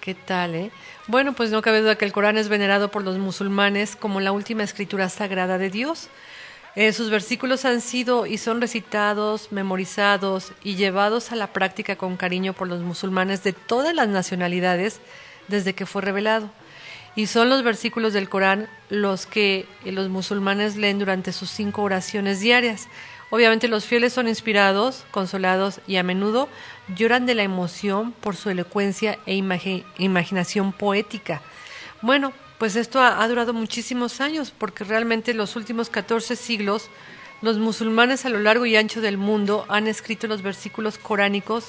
¿Qué tal, eh? Bueno, pues no cabe duda que el Corán es venerado por los musulmanes como la última escritura sagrada de Dios. Sus versículos han sido y son recitados, memorizados y llevados a la práctica con cariño por los musulmanes de todas las nacionalidades desde que fue revelado. Y son los versículos del Corán los que los musulmanes leen durante sus 5 oraciones diarias. Obviamente los fieles son inspirados, consolados y a menudo lloran de la emoción por su elocuencia e imaginación poética. Bueno, pues esto ha durado muchísimos años porque realmente los últimos 14 siglos los musulmanes a lo largo y ancho del mundo han escrito los versículos coránicos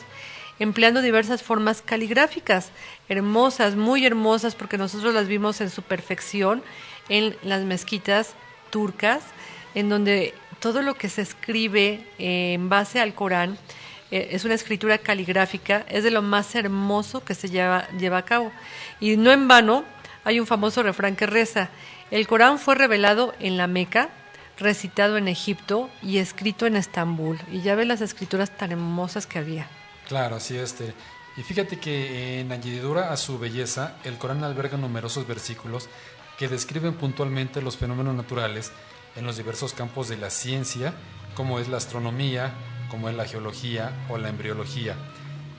empleando diversas formas caligráficas, hermosas, muy hermosas, porque nosotros las vimos en su perfección en las mezquitas turcas, en donde todo lo que se escribe en base al Corán es una escritura caligráfica, es de lo más hermoso que se lleva a cabo. Y no en vano hay un famoso refrán que reza: el Corán fue revelado en la Meca, recitado en Egipto y escrito en Estambul. Y ya ves las escrituras tan hermosas que había. Claro, así es. Y fíjate que en añadidura a su belleza, el Corán alberga numerosos versículos que describen puntualmente los fenómenos naturales en los diversos campos de la ciencia, como es la astronomía, como es la geología o la embriología.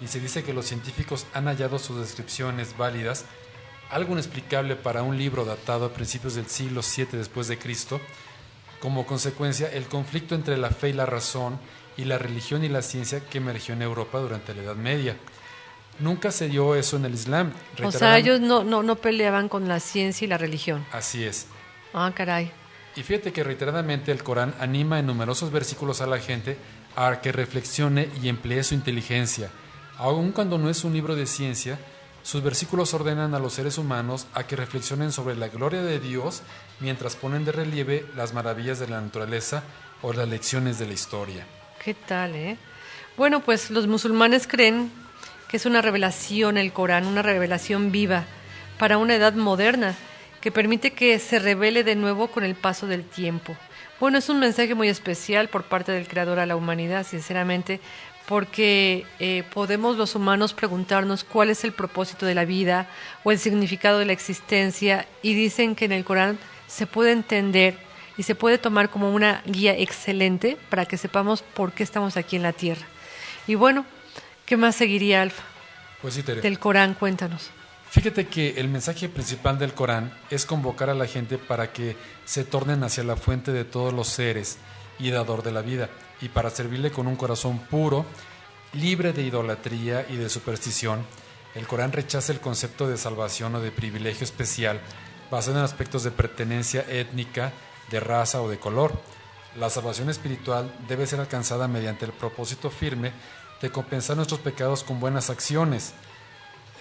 Y se dice que los científicos han hallado sus descripciones válidas, algo inexplicable para un libro datado a principios del siglo VII después de Cristo. Como consecuencia, el conflicto entre la fe y la razón y la religión y la ciencia que emergió en Europa durante la Edad Media. Nunca se dio eso en el Islam. O sea, ellos no peleaban con la ciencia y la religión. Así es. Ah, caray. Y fíjate que reiteradamente el Corán anima en numerosos versículos a la gente a que reflexione y emplee su inteligencia. Aun cuando no es un libro de ciencia, sus versículos ordenan a los seres humanos a que reflexionen sobre la gloria de Dios mientras ponen de relieve las maravillas de la naturaleza o las lecciones de la historia. ¿Qué tal, eh? Bueno, pues los musulmanes creen que es una revelación el Corán, una revelación viva para una edad moderna que permite que se revele de nuevo con el paso del tiempo. Bueno, es un mensaje muy especial por parte del Creador a la humanidad, sinceramente, porque podemos los humanos preguntarnos cuál es el propósito de la vida o el significado de la existencia, y dicen que en el Corán se puede entender y se puede tomar como una guía excelente para que sepamos por qué estamos aquí en la Tierra. Y bueno, ¿qué más seguiría, Alfa? Pues sí, Tere. Del Corán, cuéntanos. Fíjate que el mensaje principal del Corán es convocar a la gente para que se tornen hacia la fuente de todos los seres y dador de la vida, y para servirle con un corazón puro, libre de idolatría y de superstición. El Corán rechaza el concepto de salvación o de privilegio especial basado en aspectos de pertenencia étnica, de raza o de color. La salvación espiritual debe ser alcanzada mediante el propósito firme de compensar nuestros pecados con buenas acciones.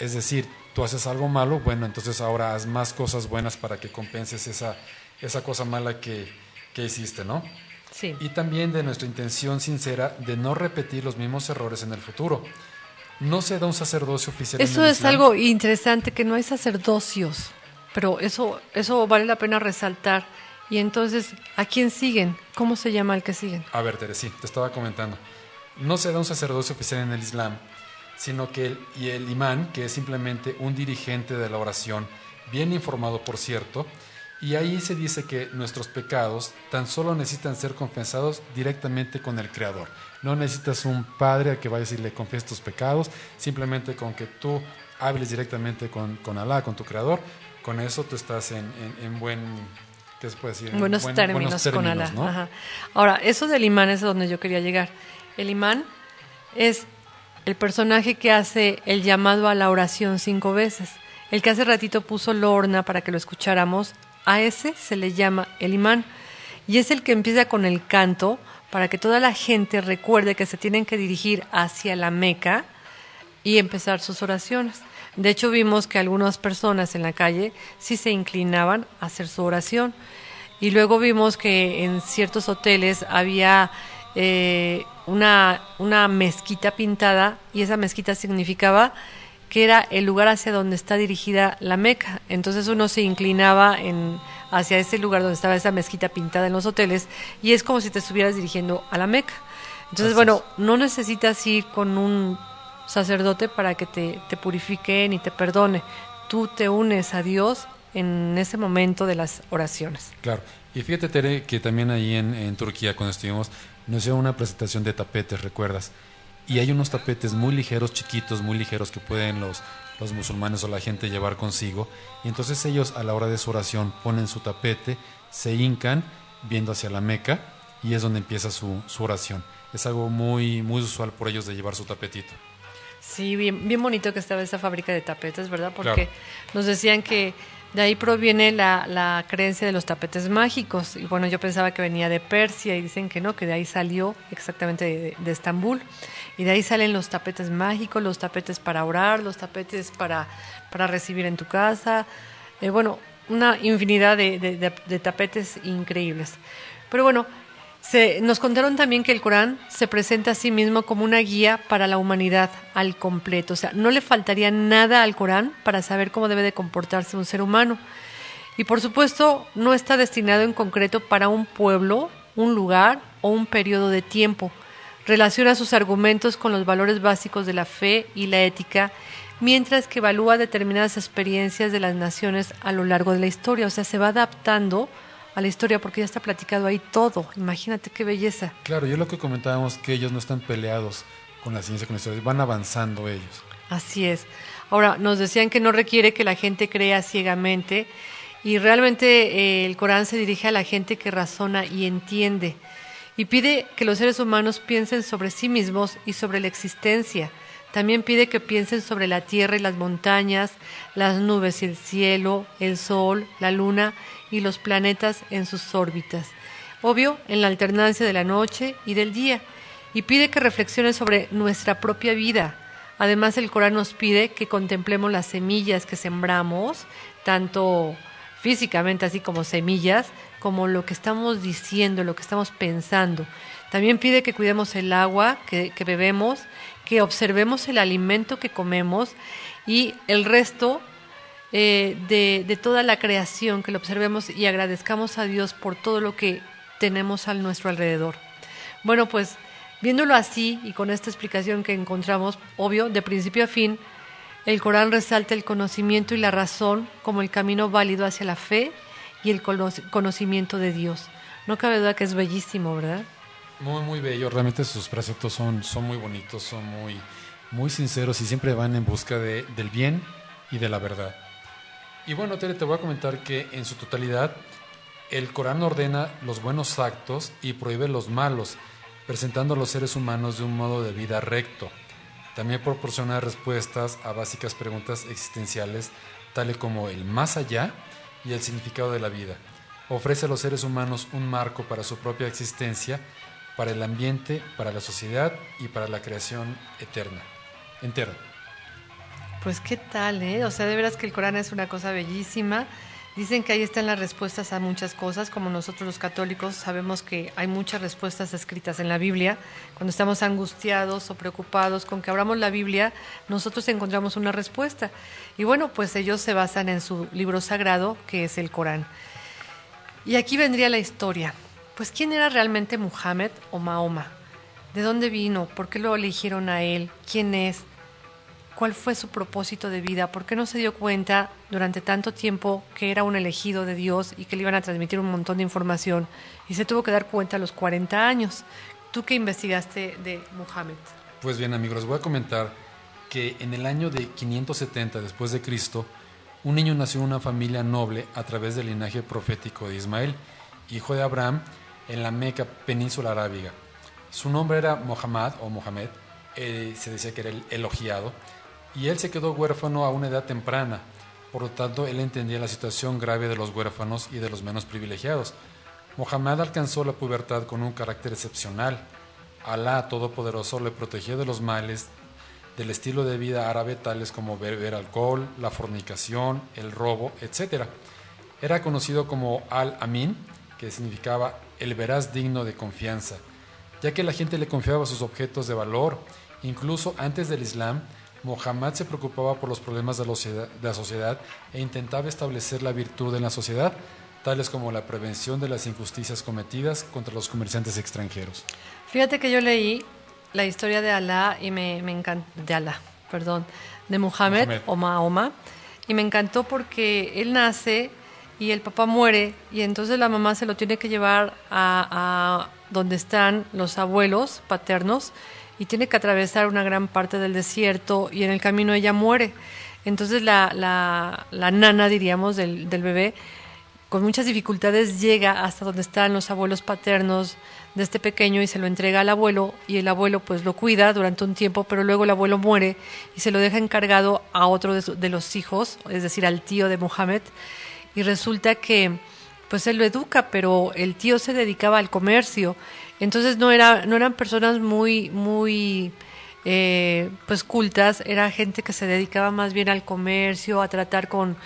Es decir, tú haces algo malo, bueno, entonces ahora haz más cosas buenas para que compenses esa cosa mala que hiciste, ¿no? Sí. Y también de nuestra intención sincera de no repetir los mismos errores en el futuro. No se da un sacerdocio oficial en el Eso es Islam. algo interesante, que no hay sacerdocios, pero eso vale la pena resaltar. Y entonces, ¿a quién siguen? ¿Cómo se llama el que siguen? A ver, Tere, sí, te estaba comentando. No se da un sacerdocio oficial en el Islam, sino que el imán, que es simplemente un dirigente de la oración, bien informado por cierto, y ahí se dice que nuestros pecados tan solo necesitan ser confesados directamente con el Creador. No necesitas un padre a que vayas y le confieses tus pecados, simplemente con que tú hables directamente con Alá, con tu Creador, con eso tú estás en buen... ¿Qué se puede decir? Buenos términos con Alá. ¿no? Ajá. Ahora, eso del imán es a donde yo quería llegar. El imán es el personaje que hace el llamado a la oración 5 veces. El que hace ratito puso Lorna para que lo escucháramos, a ese se le llama el imán. Y es el que empieza con el canto para que toda la gente recuerde que se tienen que dirigir hacia la Meca y empezar sus oraciones. De hecho, vimos que algunas personas en la calle sí se inclinaban a hacer su oración. Y luego vimos que en ciertos hoteles había una mezquita pintada, y esa mezquita significaba que era el lugar hacia donde está dirigida la Meca. Entonces uno se inclinaba hacia ese lugar donde estaba esa mezquita pintada en los hoteles, y es como si te estuvieras dirigiendo a la Meca. Entonces, bueno, no necesitas ir con un sacerdote para que te purifique ni te perdone. Tú te unes a Dios en ese momento de las oraciones. Claro. Y fíjate, Tere, que también ahí en Turquía, cuando estuvimos, nos hicieron una presentación de tapetes, ¿recuerdas? Y hay unos tapetes muy ligeros, chiquitos, muy ligeros, que pueden los musulmanes o la gente llevar consigo. Y entonces ellos, a la hora de su oración, ponen su tapete, se hincan viendo hacia la Meca, y es donde empieza su oración. Es algo muy, muy usual por ellos de llevar su tapetito. Sí, bien bonito que estaba esa fábrica de tapetes, ¿verdad? Porque claro, nos decían que de ahí proviene la creencia de los tapetes mágicos. Y bueno, yo pensaba que venía de Persia, y dicen que no, que de ahí salió exactamente de Estambul. Y de ahí salen los tapetes mágicos, los tapetes para orar, los tapetes para recibir en tu casa. Bueno, una infinidad de tapetes increíbles. Pero bueno, nos contaron también que el Corán se presenta a sí mismo como una guía para la humanidad al completo. O sea, no le faltaría nada al Corán para saber cómo debe de comportarse un ser humano. Y por supuesto, no está destinado en concreto para un pueblo, un lugar o un periodo de tiempo. Relaciona sus argumentos con los valores básicos de la fe y la ética, mientras que evalúa determinadas experiencias de las naciones a lo largo de la historia. O sea, se va adaptando a la historia porque ya está platicado ahí todo. Imagínate qué belleza. Claro, yo lo que comentábamos, que ellos no están peleados con la ciencia, con la historia, van avanzando ellos. Así es. Ahora, nos decían que no requiere que la gente crea ciegamente, y realmente el Corán se dirige a la gente que razona y entiende, y pide que los seres humanos piensen sobre sí mismos y sobre la existencia. También pide que piensen sobre la tierra y las montañas, las nubes y el cielo, el sol, la luna y los planetas en sus órbitas. Obvio, en la alternancia de la noche y del día. Y pide que reflexionen sobre nuestra propia vida. Además, el Corán nos pide que contemplemos las semillas que sembramos, tanto físicamente así como semillas, como lo que estamos diciendo, lo que estamos pensando. También pide que cuidemos el agua que bebemos, que observemos el alimento que comemos y el resto de toda la creación, que lo observemos y agradezcamos a Dios por todo lo que tenemos a nuestro alrededor. Bueno, pues viéndolo así y con esta explicación que encontramos, obvio, de principio a fin, el Corán resalta el conocimiento y la razón como el camino válido hacia la fe y el conocimiento de Dios. No cabe duda que es bellísimo, ¿verdad? Muy, muy bello. Realmente sus preceptos son muy bonitos, son muy, muy sinceros, y siempre van en busca del bien y de la verdad. Y bueno, Tere, te voy a comentar que en su totalidad el Corán ordena los buenos actos y prohíbe los malos, presentando a los seres humanos de un modo de vida recto. También proporciona respuestas a básicas preguntas existenciales, tales como el más allá y el significado de la vida. Ofrece a los seres humanos un marco para su propia existencia, para el ambiente, para la sociedad y para la creación entera. Pues qué tal, ¿eh? O sea, de veras que el Corán es una cosa bellísima. Dicen que ahí están las respuestas a muchas cosas, como nosotros los católicos sabemos que hay muchas respuestas escritas en la Biblia. Cuando estamos angustiados o preocupados, con que abramos la Biblia, nosotros encontramos una respuesta. Y bueno, pues ellos se basan en su libro sagrado, que es el Corán. Y aquí vendría la historia. Pues, ¿quién era realmente Muhammad o Mahoma? ¿De dónde vino? ¿Por qué lo eligieron a él? ¿Quién es? ¿Cuál fue su propósito de vida? ¿Por qué no se dio cuenta durante tanto tiempo que era un elegido de Dios y que le iban a transmitir un montón de información? Y se tuvo que dar cuenta a los 40 años. ¿Tú qué investigaste de Muhammad? Pues bien, amigos, les voy a comentar que en el año de 570 después de Cristo, un niño nació en una familia noble a través del linaje profético de Ismael, hijo de Abraham, en la Meca, península arábiga. Su nombre era Mohamed, se decía que era el elogiado, y él se quedó huérfano a una edad temprana. Por lo tanto, él entendía la situación grave de los huérfanos y de los menos privilegiados. Muhammad alcanzó la pubertad con un carácter excepcional. Alá Todopoderoso le protegió de los males del estilo de vida árabe, tales como beber alcohol, la fornicación, el robo, etc. Era conocido como Al-Amin, que significaba el veraz digno de confianza, ya que la gente le confiaba sus objetos de valor. Incluso antes del Islam, Muhammad se preocupaba por los problemas de la sociedad e intentaba establecer la virtud en la sociedad, tales como la prevención de las injusticias cometidas contra los comerciantes extranjeros. Fíjate que yo leí la historia de Alá y me encantó, de Muhammad o Mahoma, y me encantó porque él nace y el papá muere y entonces la mamá se lo tiene que llevar a donde están los abuelos paternos y tiene que atravesar una gran parte del desierto y en el camino ella muere. Entonces la nana, diríamos, del bebé, con muchas dificultades llega hasta donde están los abuelos paternos de este pequeño y se lo entrega al abuelo y el abuelo pues lo cuida durante un tiempo, pero luego el abuelo muere y se lo deja encargado a otro de los hijos, es decir, al tío de Muhammad, y resulta que pues él lo educa, pero el tío se dedicaba al comercio, entonces no eran personas muy pues cultas, era gente que se dedicaba más bien al comercio, a tratar con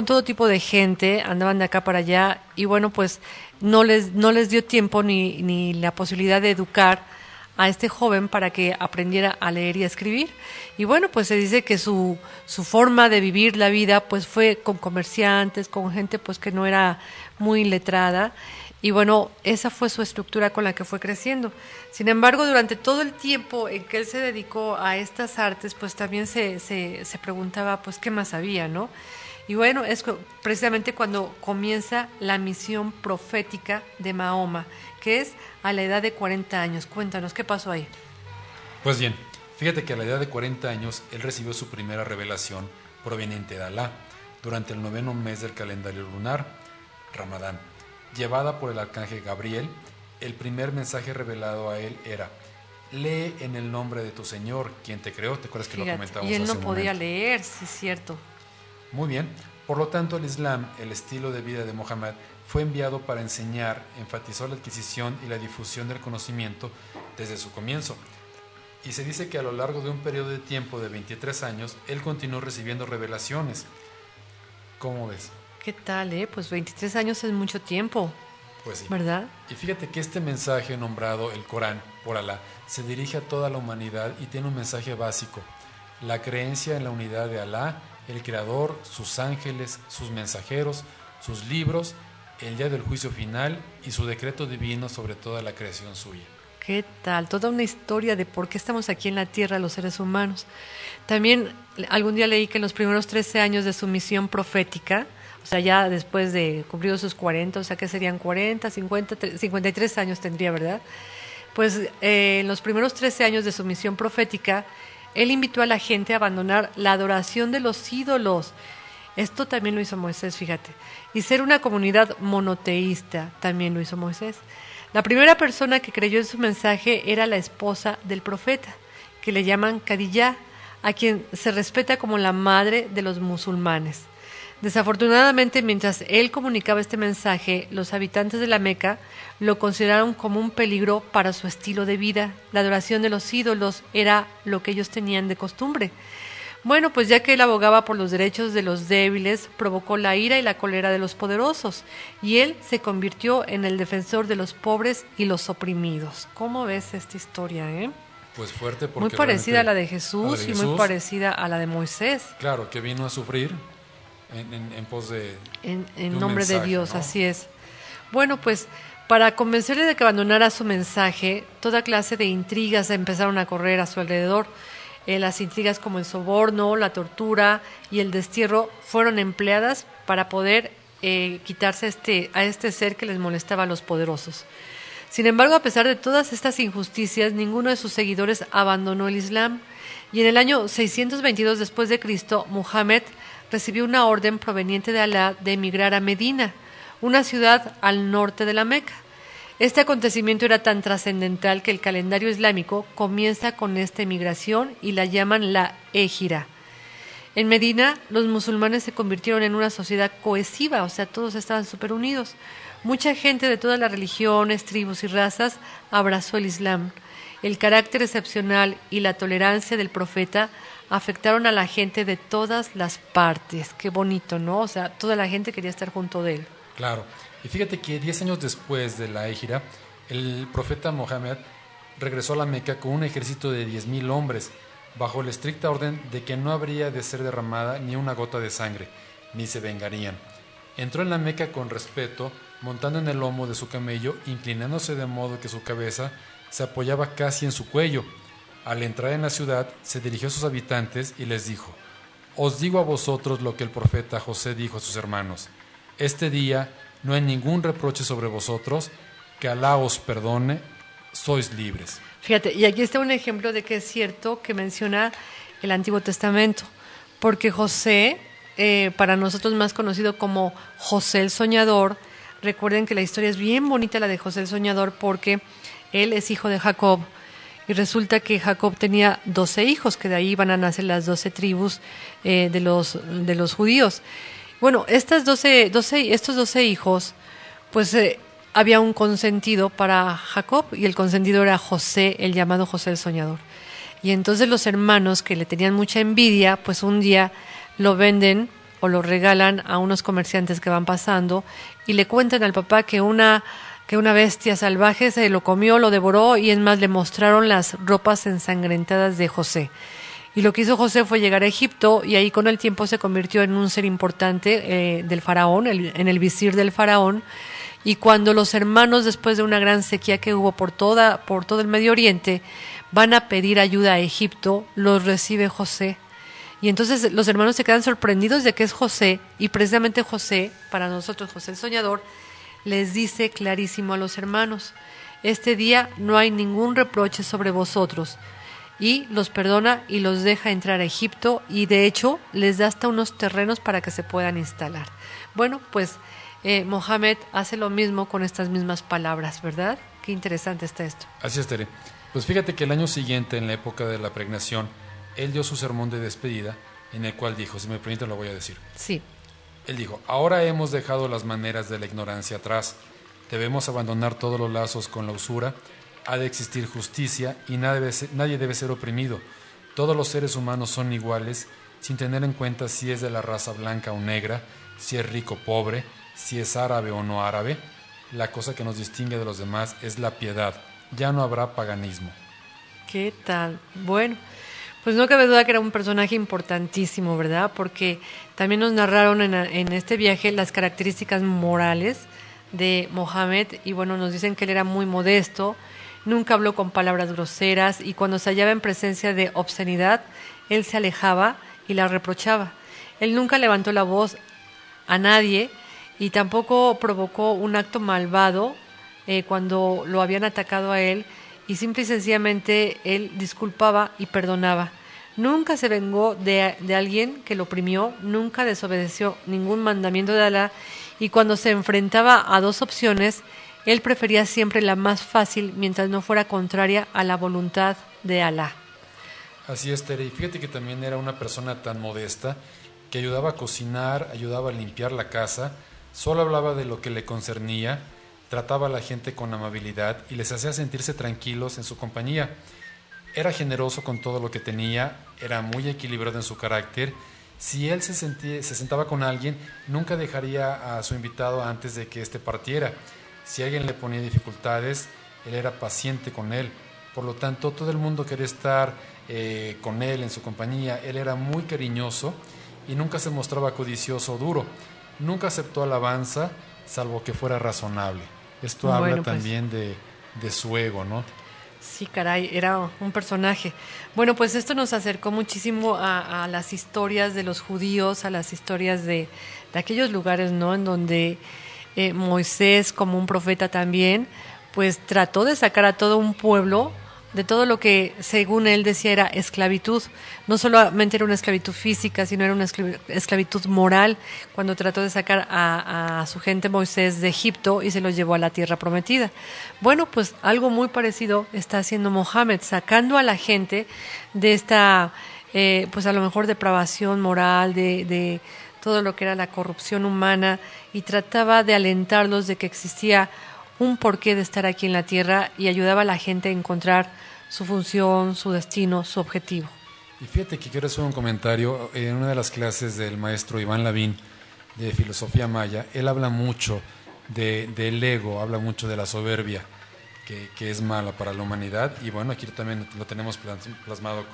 todo tipo de gente, andaban de acá para allá y bueno, pues no les dio tiempo ni la posibilidad de educar a este joven para que aprendiera a leer y a escribir. Y bueno, pues se dice que su forma de vivir la vida pues fue con comerciantes, con gente pues que no era muy letrada. Y bueno, esa fue su estructura con la que fue creciendo. Sin embargo, durante todo el tiempo en que él se dedicó a estas artes, pues también se preguntaba, pues, ¿qué más había, no? Y bueno, es precisamente cuando comienza la misión profética de Mahoma, que es a la edad de 40 años. Cuéntanos, ¿qué pasó ahí? Pues bien, fíjate que a la edad de 40 años, él recibió su primera revelación proveniente de Alá, durante el 9º mes del calendario lunar, Ramadán. Llevada por el arcángel Gabriel, el primer mensaje revelado a él era: lee en el nombre de tu Señor, quien te creó. ¿Te acuerdas que Fíjate, lo comentamos y él hace no un podía momento? leer, sí es cierto. Muy bien. Por lo tanto, el Islam, el estilo de vida de Muhammad, fue enviado para enseñar, enfatizó la adquisición y la difusión del conocimiento desde su comienzo. Y se dice que a lo largo de un periodo de tiempo de 23 años, él continuó recibiendo revelaciones. ¿Cómo ves? ¿Qué tal, Pues 23 años es mucho tiempo, Pues sí. ¿verdad? Y fíjate que este mensaje nombrado el Corán por Alá se dirige a toda la humanidad y tiene un mensaje básico: la creencia en la unidad de Alá, el Creador, sus ángeles, sus mensajeros, sus libros, el día del juicio final y su decreto divino sobre toda la creación suya. ¿Qué tal? Toda una historia de por qué estamos aquí en la Tierra los seres humanos. También algún día leí que en los primeros 13 años de su misión profética, o sea, ya después de cumplidos sus 40, o sea, que serían 40, 50, 53 años tendría, ¿verdad? Pues en los primeros 13 años de su misión profética, él invitó a la gente a abandonar la adoración de los ídolos. Esto también lo hizo Moisés, fíjate. Y ser una comunidad monoteísta, también lo hizo Moisés. La primera persona que creyó en su mensaje era la esposa del profeta, que le llaman Khadijá, a quien se respeta como la madre de los musulmanes. Desafortunadamente, mientras él comunicaba este mensaje, los habitantes de la Meca lo consideraron como un peligro para su estilo de vida. La adoración de los ídolos era lo que ellos tenían de costumbre. Bueno, pues ya que él abogaba por los derechos de los débiles, provocó la ira y la cólera de los poderosos, y él se convirtió en el defensor de los pobres y los oprimidos. ¿Cómo ves esta historia, Pues fuerte, porque muy parecida a la de Jesús y muy parecida a la de Moisés. Claro, que vino a sufrir en pos de en nombre mensaje, de Dios, ¿no? Así es. Bueno, pues para convencerle de que abandonara su mensaje, toda clase de intrigas empezaron a correr a su alrededor. Las intrigas como el soborno, la tortura y el destierro fueron empleadas para poder quitarse a este ser que les molestaba a los poderosos. Sin embargo, a pesar de todas estas injusticias, ninguno de sus seguidores abandonó el Islam. Y en el año 622 después de Cristo, Muhammad recibió una orden proveniente de Alá de emigrar a Medina, una ciudad al norte de la Meca. Este acontecimiento era tan trascendental que el calendario islámico comienza con esta emigración y la llaman la Égira. En Medina, los musulmanes se convirtieron en una sociedad cohesiva, o sea, todos estaban súper unidos. Mucha gente de todas las religiones, tribus y razas abrazó el Islam. El carácter excepcional y la tolerancia del profeta afectaron a la gente de todas las partes. Qué bonito, ¿no? O sea, toda la gente quería estar junto de él. Claro. Y fíjate que 10 años después de la Égira, el profeta Mohammed regresó a la Meca con un ejército de 10,000 hombres, bajo la estricta orden de que no habría de ser derramada ni una gota de sangre, ni se vengarían. Entró en la Meca con respeto, montando en el lomo de su camello, inclinándose de modo que su cabeza se apoyaba casi en su cuello. Al entrar en la ciudad, se dirigió a sus habitantes y les dijo: «Os digo a vosotros lo que el profeta José dijo a sus hermanos. Este día no hay ningún reproche sobre vosotros, que Alá os perdone, sois libres». Fíjate, y aquí está un ejemplo de que es cierto que menciona el Antiguo Testamento, porque José, para nosotros más conocido como José el Soñador, recuerden que la historia es bien bonita, la de José el Soñador, porque él es hijo de Jacob, y resulta que Jacob tenía 12 hijos, que de ahí van a nacer las 12 tribus de los judíos. Bueno, estos 12 hijos, pues había un consentido para Jacob, y el consentido era José, el llamado José el Soñador. Y entonces los hermanos, que le tenían mucha envidia, pues un día lo venden o lo regalan a unos comerciantes que van pasando y le cuentan al papá que una bestia salvaje se lo comió, lo devoró, y es más, le mostraron las ropas ensangrentadas de José. Y lo que hizo José fue llegar a Egipto, y ahí con el tiempo se convirtió en un ser importante del faraón, en el visir del faraón. Y cuando los hermanos, después de una gran sequía que hubo por todo el Medio Oriente, van a pedir ayuda a Egipto, los recibe José. Y entonces los hermanos se quedan sorprendidos de que es José, y precisamente José, para nosotros José el Soñador, les dice clarísimo a los hermanos: este día no hay ningún reproche sobre vosotros, y los perdona y los deja entrar a Egipto, y de hecho les da hasta unos terrenos para que se puedan instalar. Bueno, pues Mohammed hace lo mismo con estas mismas palabras, ¿verdad? Qué interesante está esto. Así es, Tere. Pues fíjate que el año siguiente, en la época de la pregnación, él dio su sermón de despedida, en el cual dijo, si me permiten lo voy a decir. Sí. Él dijo: ahora hemos dejado las maneras de la ignorancia atrás, debemos abandonar todos los lazos con la usura, ha de existir justicia y nadie debe ser oprimido. Todos los seres humanos son iguales, sin tener en cuenta si es de la raza blanca o negra, si es rico o pobre, si es árabe o no árabe. La cosa que nos distingue de los demás es la piedad. Ya no habrá paganismo. ¿Qué tal? Bueno, pues no cabe duda que era un personaje importantísimo, ¿verdad? Porque también nos narraron en este viaje las características morales de Mohammed, y bueno, nos dicen que él era muy modesto, nunca habló con palabras groseras, y cuando se hallaba en presencia de obscenidad, él se alejaba y la reprochaba. Él nunca levantó la voz a nadie y tampoco provocó un acto malvado cuando lo habían atacado a él, y simple y sencillamente él disculpaba y perdonaba. Nunca se vengó de alguien que lo oprimió, nunca desobedeció ningún mandamiento de Alá, y cuando se enfrentaba a dos opciones, él prefería siempre la más fácil mientras no fuera contraria a la voluntad de Alá. Así es, Tere. Y fíjate que también era una persona tan modesta que ayudaba a cocinar, ayudaba a limpiar la casa, solo hablaba de lo que le concernía, trataba a la gente con amabilidad y les hacía sentirse tranquilos en su compañía. Era generoso con todo lo que tenía, era muy equilibrado en su carácter. Si él se sentaba con alguien, nunca dejaría a su invitado antes de que éste partiera. Si alguien le ponía dificultades, él era paciente con él. Por lo tanto, todo el mundo quería estar con él, en su compañía. Él era muy cariñoso y nunca se mostraba codicioso o duro. Nunca aceptó alabanza, salvo que fuera razonable. Esto habla pues también de su ego, ¿no? Sí, caray, era un personaje. Bueno, pues esto nos acercó muchísimo a las historias de los judíos, a las historias de aquellos lugares, ¿no? En donde Moisés, como un profeta también, pues trató de sacar a todo un pueblo de todo lo que según él decía era esclavitud. No solamente era una esclavitud física, sino era una esclavitud moral, cuando trató de sacar a su gente Moisés de Egipto y se los llevó a la tierra prometida. Bueno, pues algo muy parecido está haciendo Mohammed, sacando a la gente de esta, pues a lo mejor depravación moral, de todo lo que era la corrupción humana, y trataba de alentarlos de que existía un porqué de estar aquí en la tierra, y ayudaba a la gente a encontrar su función, su destino, su objetivo. Y fíjate que quiero hacer un comentario. En una de las clases del maestro Iván Lavín de filosofía maya, él habla mucho del ego, habla mucho de la soberbia, que es mala para la humanidad, y bueno, aquí también lo tenemos plasmado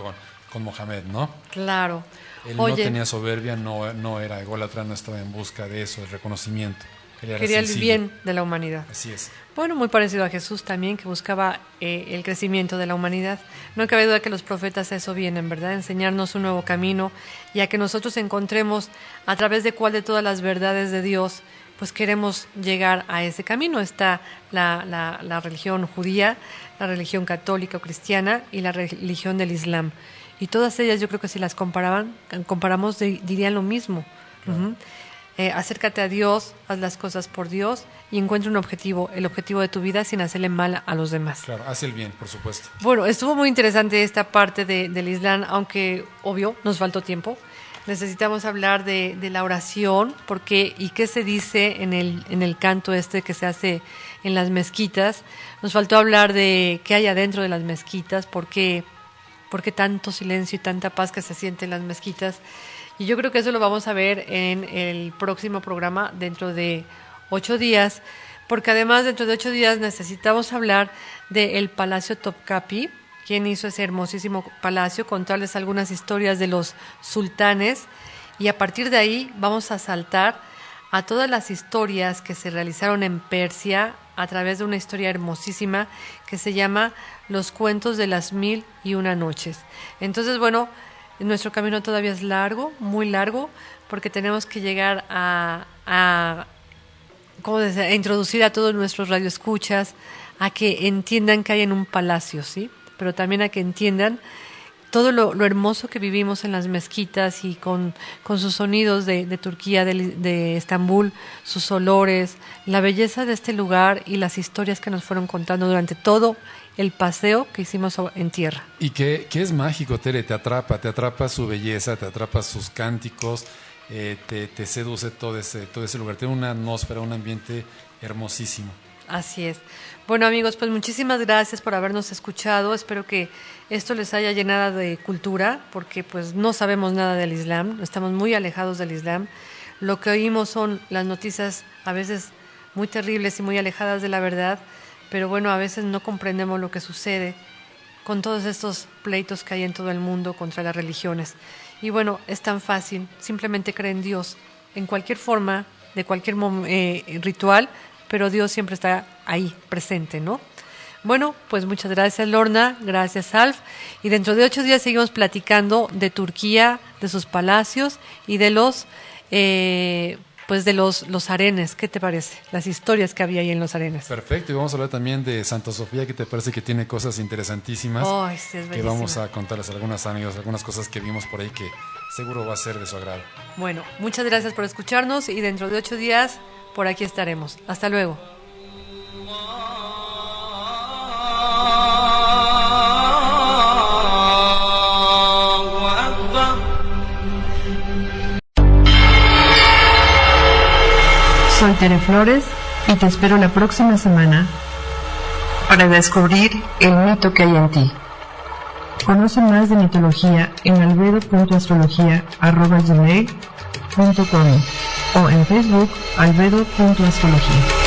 con Mohammed, ¿no? Claro. Él no tenía soberbia, no era ególatra, no estaba en busca de eso, de reconocimiento. Quería el bien de la humanidad. Así es. Bueno, muy parecido a Jesús también, que buscaba el crecimiento de la humanidad. No cabe duda que los profetas a eso vienen, ¿verdad? Enseñarnos un nuevo camino, y a que nosotros encontremos a través de cuál de todas las verdades de Dios, pues queremos llegar a ese camino. Está la religión judía, la religión católica o cristiana y la religión del Islam. Y todas ellas, yo creo que si las comparamos, dirían lo mismo. Uh-huh. Acércate a Dios, haz las cosas por Dios y encuentra un objetivo, el objetivo de tu vida, sin hacerle mal a los demás. Claro, haz el bien, por supuesto. Bueno, estuvo muy interesante esta parte del Islam, aunque, obvio, nos faltó tiempo. Necesitamos hablar de la oración, y qué se dice en el canto que se hace en las mezquitas. Nos faltó hablar de qué hay adentro de las mezquitas, por qué tanto silencio y tanta paz que se siente en las mezquitas. Y yo creo que eso lo vamos a ver en el próximo programa dentro de 8 días, porque además dentro de 8 días necesitamos hablar del Palacio Topkapi, quien hizo ese hermosísimo palacio, contarles algunas historias de los sultanes, y a partir de ahí vamos a saltar a todas las historias que se realizaron en Persia a través de una historia hermosísima que se llama Los cuentos de las 1001 noches. Entonces, bueno, nuestro camino todavía es largo, muy largo, porque tenemos que llegar a introducir a todos nuestros radioescuchas a que entiendan que hay en un palacio, ¿sí? Pero también a que entiendan todo lo hermoso que vivimos en las mezquitas, y con sus sonidos de Turquía, de Estambul, sus olores, la belleza de este lugar y las historias que nos fueron contando durante todo el paseo que hicimos en tierra. Y que es mágico, Tere, te atrapa su belleza, te atrapa sus cánticos, te seduce todo ese lugar, tiene una atmósfera, un ambiente hermosísimo. Así es. Bueno, amigos, pues muchísimas gracias por habernos escuchado. Espero que esto les haya llenado de cultura, porque pues no sabemos nada del Islam, estamos muy alejados del Islam. Lo que oímos son las noticias a veces muy terribles y muy alejadas de la verdad, pero bueno, a veces no comprendemos lo que sucede con todos estos pleitos que hay en todo el mundo contra las religiones. Y bueno, es tan fácil, simplemente cree en Dios, en cualquier forma, de cualquier ritual, pero Dios siempre está ahí, presente, ¿no? Bueno, pues muchas gracias, Lorna, gracias, Alf, y dentro de 8 días seguimos platicando de Turquía, de sus palacios y de los harenes. ¿Qué te parece? Las historias que había ahí en los harenes. Perfecto, y vamos a hablar también de Santa Sofía, que te parece que tiene cosas interesantísimas. Sí, es que vamos a contarles algunas anécdotas, algunas cosas que vimos por ahí que seguro va a ser de su agrado. Bueno, muchas gracias por escucharnos, y dentro de 8 días por aquí estaremos. Hasta luego. Soy Tere Flores y te espero la próxima semana para descubrir el mito que hay en ti. Conoce más de mitología en albedo.astrología@gmail.com o en Facebook albedo.astrología.